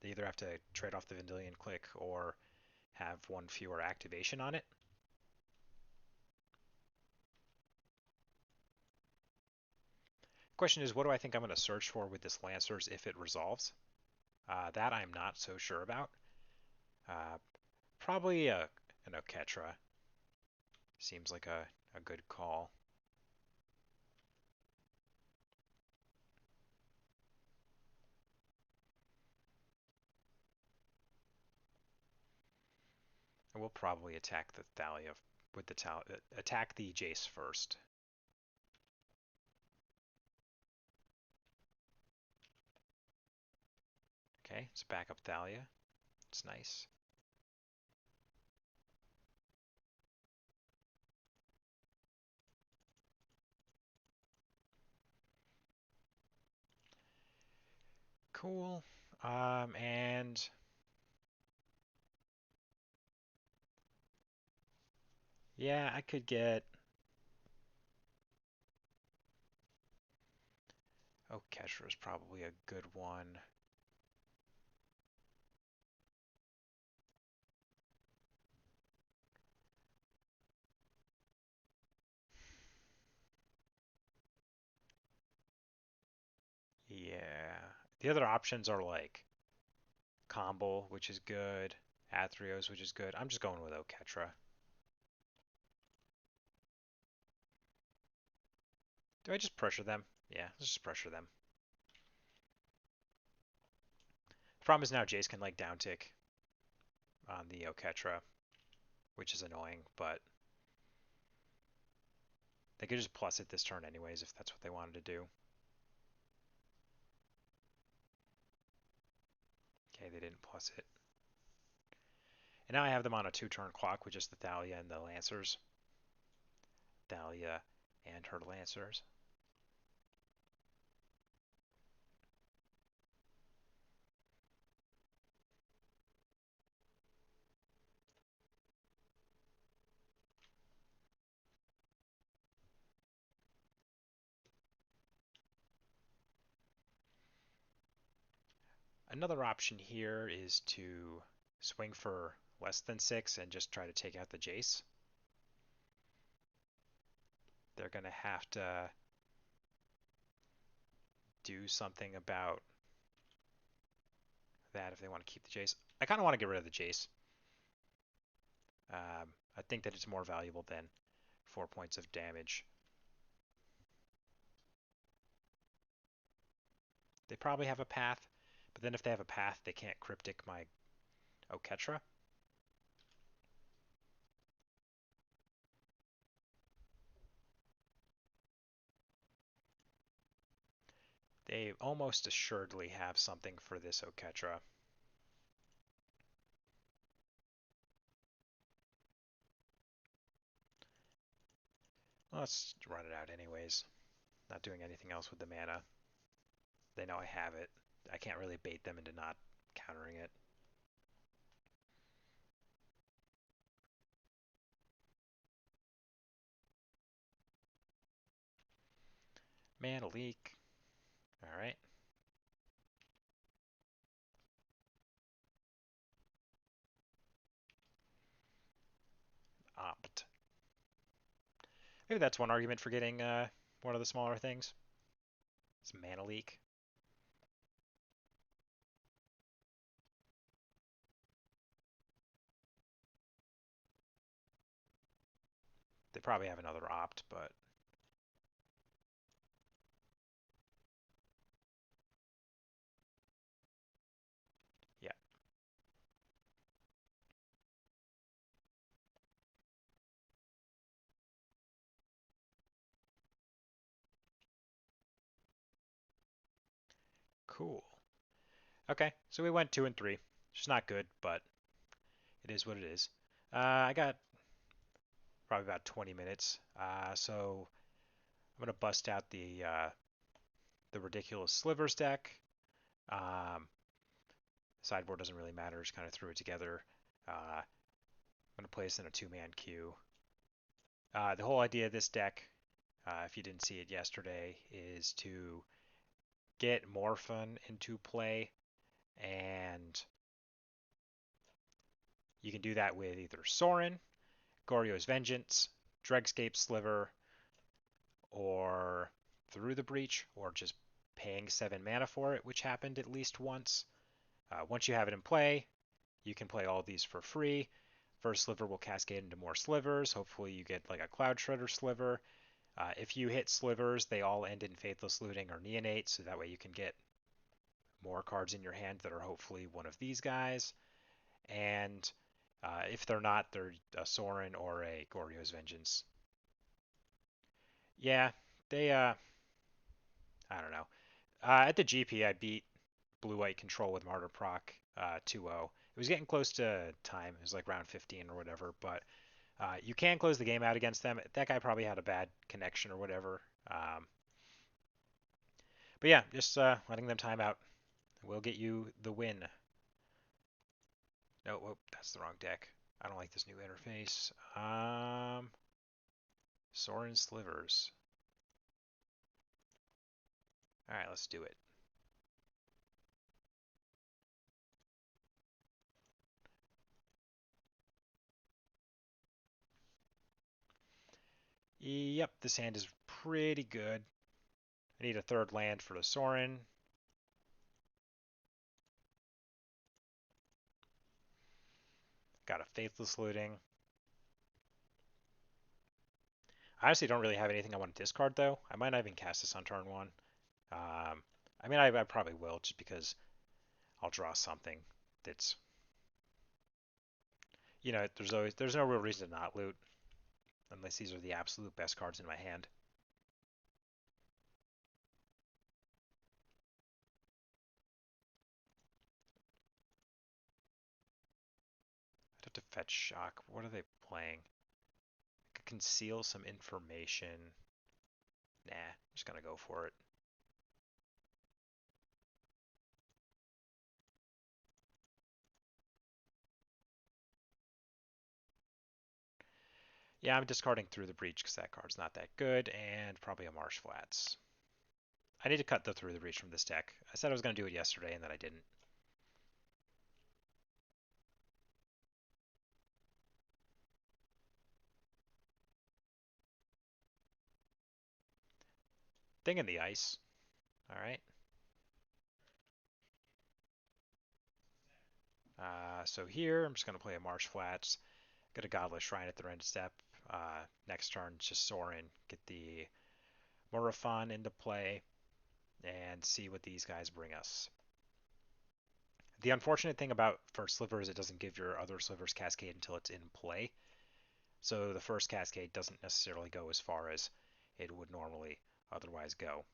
they either have to trade off the Vendilion Click or have 1 fewer activation on it. Question is, what do I think I'm going to search for with this Lancers if it resolves? That I'm not so sure about. Probably an Oketra. Seems like a good call. We'll probably attack the Thalia with the attack the Jace first. Okay, it's backup Thalia. It's nice. Cool. And yeah, I could get. Oh, Kesher is probably a good one. Yeah. The other options are like Combo, which is good, Athreos, which is good. I'm just going with Oketra. Do I just pressure them? Yeah, let's just pressure them. The problem is now Jace can like downtick on the Oketra, which is annoying, but they could just plus it this turn anyways if that's what they wanted to do. Okay, they didn't plus it. And now I have them on a 2-turn clock with just the Thalia and the Lancers. Thalia and her Lancers. Another option here is to swing for less than 6 and just try to take out the Jace. They're going to have to do something about that if they want to keep the Jace. I kind of want to get rid of the Jace. I think that it's more valuable than 4 points of damage. They probably have a path, but then if they have a path, they can't cryptic my Oketra. They almost assuredly have something for this Oketra. Let's run it out anyways. Not doing anything else with the mana. They know I have it. I can't really bait them into not countering it. Mana leak. Alright. Opt. Maybe that's one argument for getting one of the smaller things. It's mana leak. They probably have another opt, but yeah. Cool. Okay, so we went 2 and 3. Which is not good, but it is what it is. I got probably about 20 minutes. So I'm gonna bust out the ridiculous slivers deck. Sideboard doesn't really matter; just kind of threw it together. I'm gonna play this in a 2-man queue. The whole idea of this deck, if you didn't see it yesterday, is to get Morphin into play, and you can do that with either Sorin, Goryo's Vengeance, Dregscape Sliver, or Through the Breach, or just paying 7 mana for it, which happened at least once. Once you have it in play, you can play all these for free. First sliver will cascade into more slivers. Hopefully you get like a Cloud Shredder sliver. If you hit slivers, they all end in Faithless Looting or Neonate, so that way you can get more cards in your hand that are hopefully one of these guys. And If they're not, they're a Sorin or a Goryo's Vengeance. Yeah, they I don't know. At the GP, I beat Blue White Control with Martyr Proc 2-0. It was getting close to time. It was like round 15 or whatever, but you can close the game out against them. That guy probably had a bad connection or whatever. But yeah, just letting them time out will get you the win. No, whoop, that's the wrong deck. I don't like this new interface. Sorin Slivers. All right, let's do it. Yep, this hand is pretty good. I need a third land for the Sorin. Got a Faithless Looting. I honestly don't really have anything I want to discard, though. I might not even cast this on turn one. I mean, I probably will, just because I'll draw something that's, there's no real reason to not loot, unless these are the absolute best cards in my hand. I'd have to fetch Shock. What are they playing? I could conceal some information. Nah, I'm just gonna go for it. Yeah, I'm discarding Through the Breach because that card's not that good, and probably a Marsh Flats. I need to cut the Through the Breach from this deck. I said I was going to do it yesterday, and then I didn't. Thing in the ice. All right. So here, I'm just going to play a Marsh Flats. Get a Godless Shrine at the end step. Next turn, just Sorin. Get the Morafon into play and see what these guys bring us. The unfortunate thing about first sliver is it doesn't give your other slivers cascade until it's in play. So the first cascade doesn't necessarily go as far as it would normally otherwise go.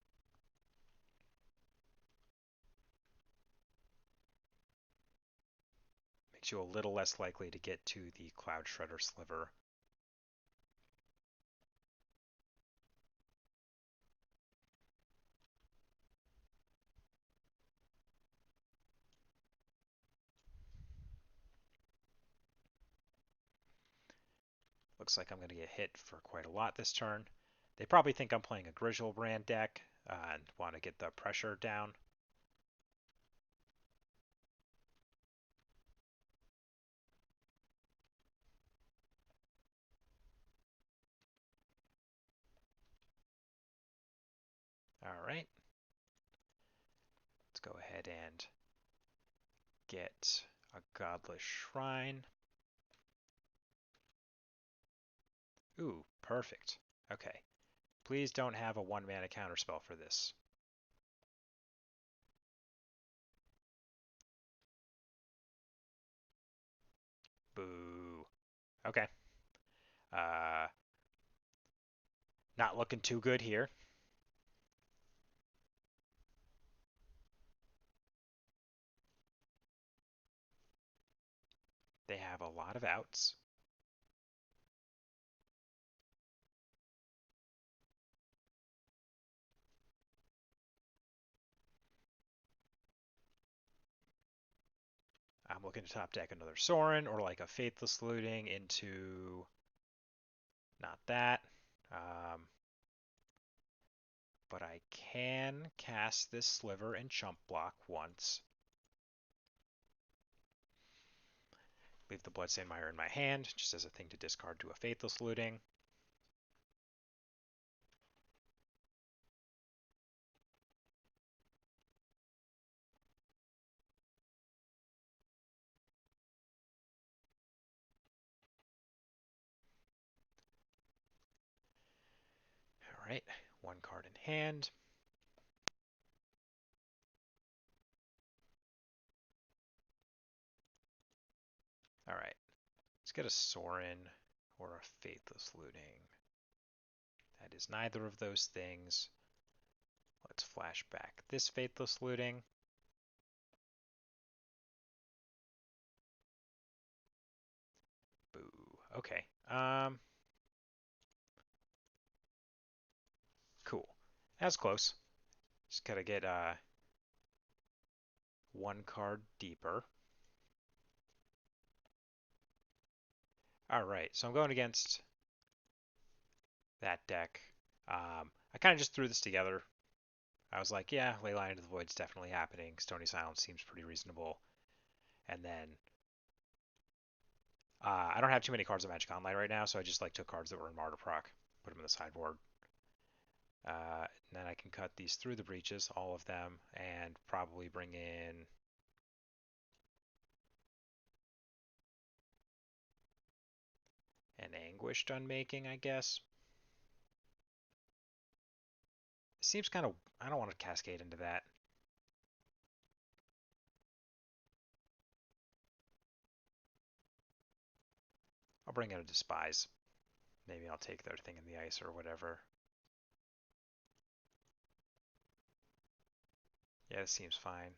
Makes you a little less likely to get to the Cloud Shredder sliver. Looks like I'm going to get hit for quite a lot this turn. They probably think I'm playing a Griselbrand deck and want to get the pressure down. All right. Let's go ahead and get a Godless Shrine. Ooh, perfect. Okay. Please don't have a 1-mana counterspell for this. Boo. Okay. Uh, Not looking too good here. They have a lot of outs. I'm looking to top deck another Sorin or like a Faithless Looting into not that. Um, but I can cast this Sliver and Chump Block once. Leave the Bloodstained Mire in my hand, just as a thing to discard to a Faithless Looting. All right, one card in hand. All right, get a Sorin or a Faithless Looting. That is neither of those things. Let's flash back this Faithless Looting. Boo. Okay. Cool. That's close. Just gotta get one card deeper. Alright, so I'm going against that deck. I kind of just threw this together. I was like, yeah, Leyline into the Void's definitely happening. Stony Silence seems pretty reasonable. And then I don't have too many cards of Magic Online right now, so I just like took cards that were in Martyr Proc, put them in the sideboard. And then I can cut these through the breaches, all of them, and probably bring in an Anguished Unmaking, I guess. It seems kind of, I don't want to cascade into that. I'll bring in a Despise. Maybe I'll take their thing in the ice or whatever. Yeah, this seems fine.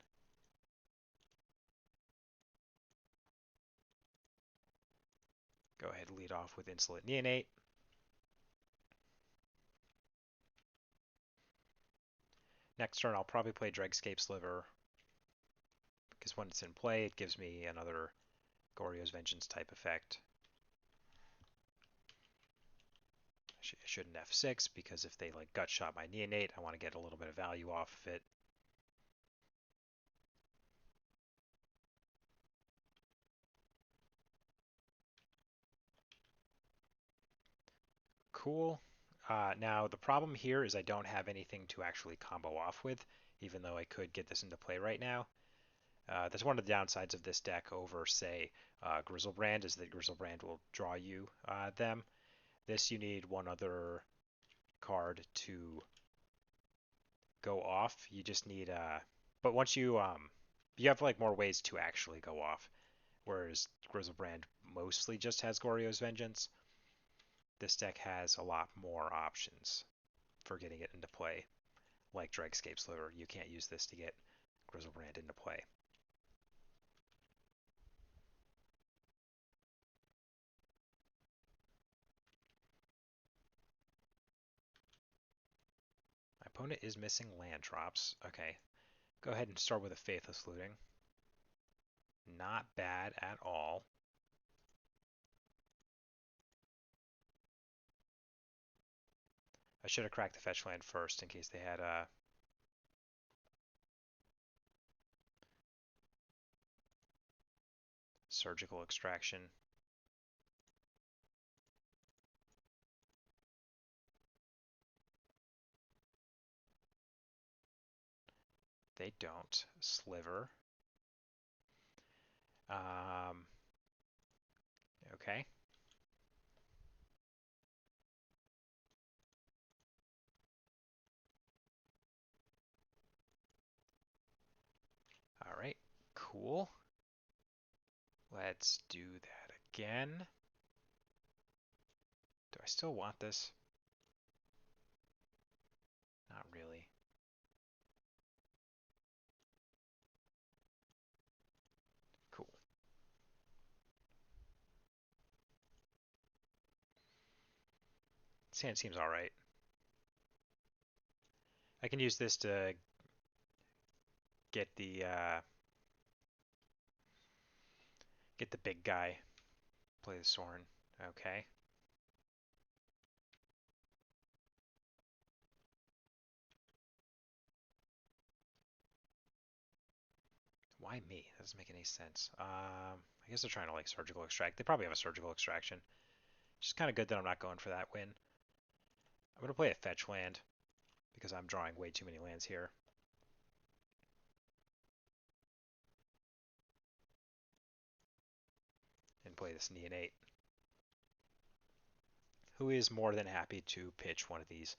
Go ahead and lead off with Insolent Neonate. Next turn, I'll probably play Dregscape Sliver, because when it's in play, it gives me another Goryo's Vengeance type effect. I shouldn't F6, because if they like gut shot my Neonate, I want to get a little bit of value off of it. Cool. Now, the problem here is I don't have anything to actually combo off with, even though I could get this into play right now. That's one of the downsides of this deck over, say, Grizzlebrand, is that Grizzlebrand will draw you them. This, you need one other card to go off. You just need, but once you have like more ways to actually go off, whereas Grizzlebrand mostly just has Goryo's Vengeance. This deck has a lot more options for getting it into play, like Dregscape Sliver. You can't use this to get Grizzlebrand into play. My opponent is missing land drops. Okay, go ahead and start with a Faithless Looting. Not bad at all. I should have cracked the fetch land first in case they had a Surgical Extraction. They don't. Sliver. Okay. All right. Cool. Let's do that again. Do I still want this? Not really. Cool. Sand seems all right. I can use this to get the big guy. Play the Sorin. Okay. Why me? That doesn't make any sense. I guess they're trying to like surgical extract. They probably have a surgical extraction. Which is kind of good that I'm not going for that win. I'm going to play a fetch land because I'm drawing way too many lands here. And play this Neonate, who is more than happy to pitch one of these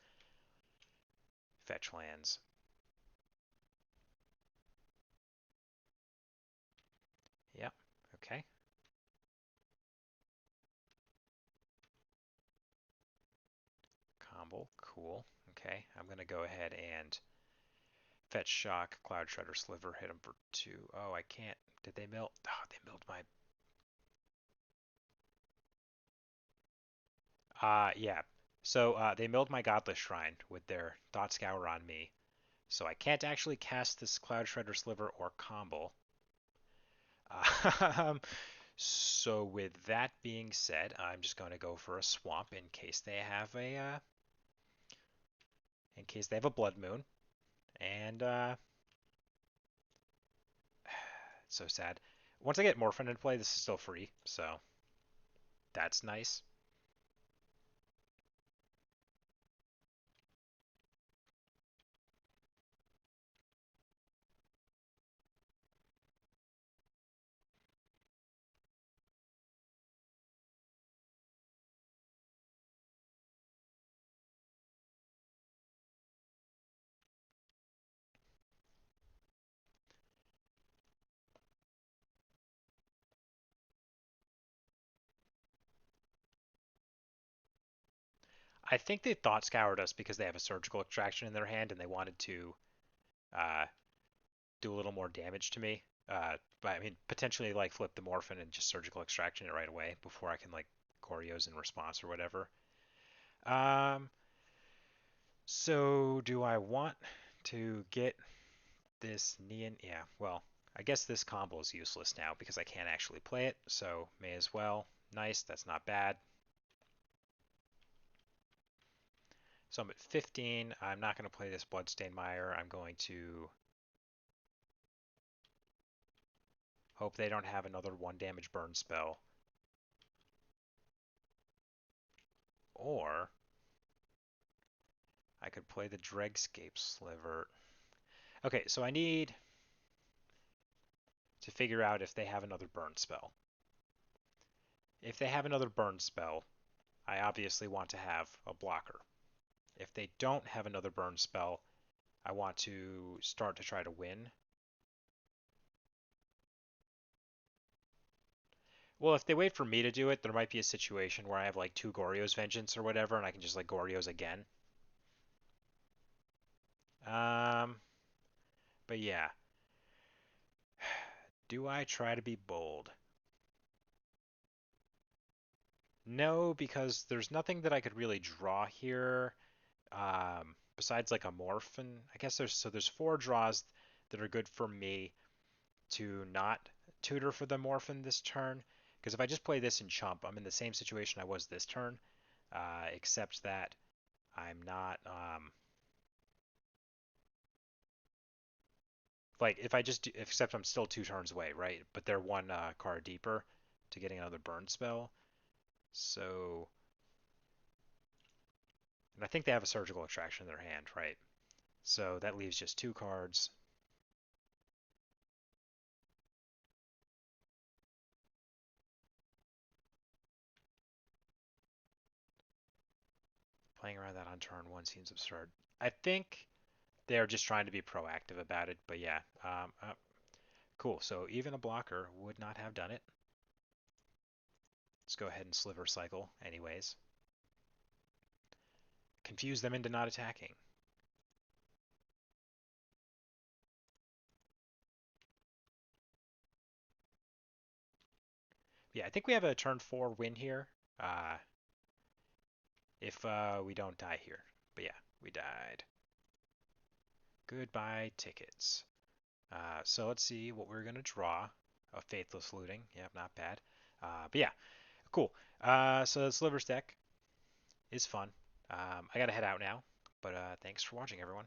fetch lands. Yep, okay. Cool. Okay, I'm gonna go ahead and fetch shock, cloud shredder, sliver, hit him for two. Oh, I can't. Did they mill? Oh, they milled my. Yeah. So they milled my godless shrine with their thought scour on me. So I can't actually cast this cloud shredder, sliver, or combo. Um, so with that being said, I'm just going to go for a swamp in case they have a blood moon. And it's so sad. Once I get Morphin in play, this is still free, so that's nice. I think they thought scoured us because they have a surgical extraction in their hand and they wanted to uh, do a little more damage to me. But I mean, potentially like flip the Morphin and just surgical extraction it right away before I can like Goryo's in response or whatever. Um, so do I want to get this Neon? Yeah, well, I guess this combo is useless now because I can't actually play it, so may as well. Nice, that's not bad. So I'm at 15. I'm not going to play this Bloodstained Mire. I'm going to hope they don't have another 1 damage burn spell. Or I could play the Dregscape Sliver. Okay, so I need to figure out if they have another burn spell. If they have another burn spell, I obviously want to have a blocker. If they don't have another burn spell, I want to start to try to win. Well, if they wait for me to do it, there might be a situation where I have like 2 Goryo's Vengeance or whatever, and I can just like Goryo's again. Um, but yeah. Do I try to be bold? No, because there's nothing that I could really draw here besides like a Morphin. I guess there's 4 draws that are good for me to not tutor for the Morphin this turn. Because if I just play this and chump, I'm in the same situation I was this turn, except that I'm not like if I just except I'm still 2 turns away, right? But they're 1 card deeper to getting another burn spell. So, and I think they have a surgical extraction in their hand, right? So that leaves just 2 cards. Playing around that on turn 1 seems absurd. I think they're just trying to be proactive about it, but yeah. Cool, so even a blocker would not have done it. Let's go ahead and sliver cycle anyways. Confuse them into not attacking. Yeah, I think we have a turn 4 win here. If we don't die here. But yeah, we died. Goodbye tickets. So let's see what we're going to draw. A Faithless Looting. Yep, not bad. But yeah, cool. So the Slivers deck is fun. I got to head out now. But thanks for watching, everyone.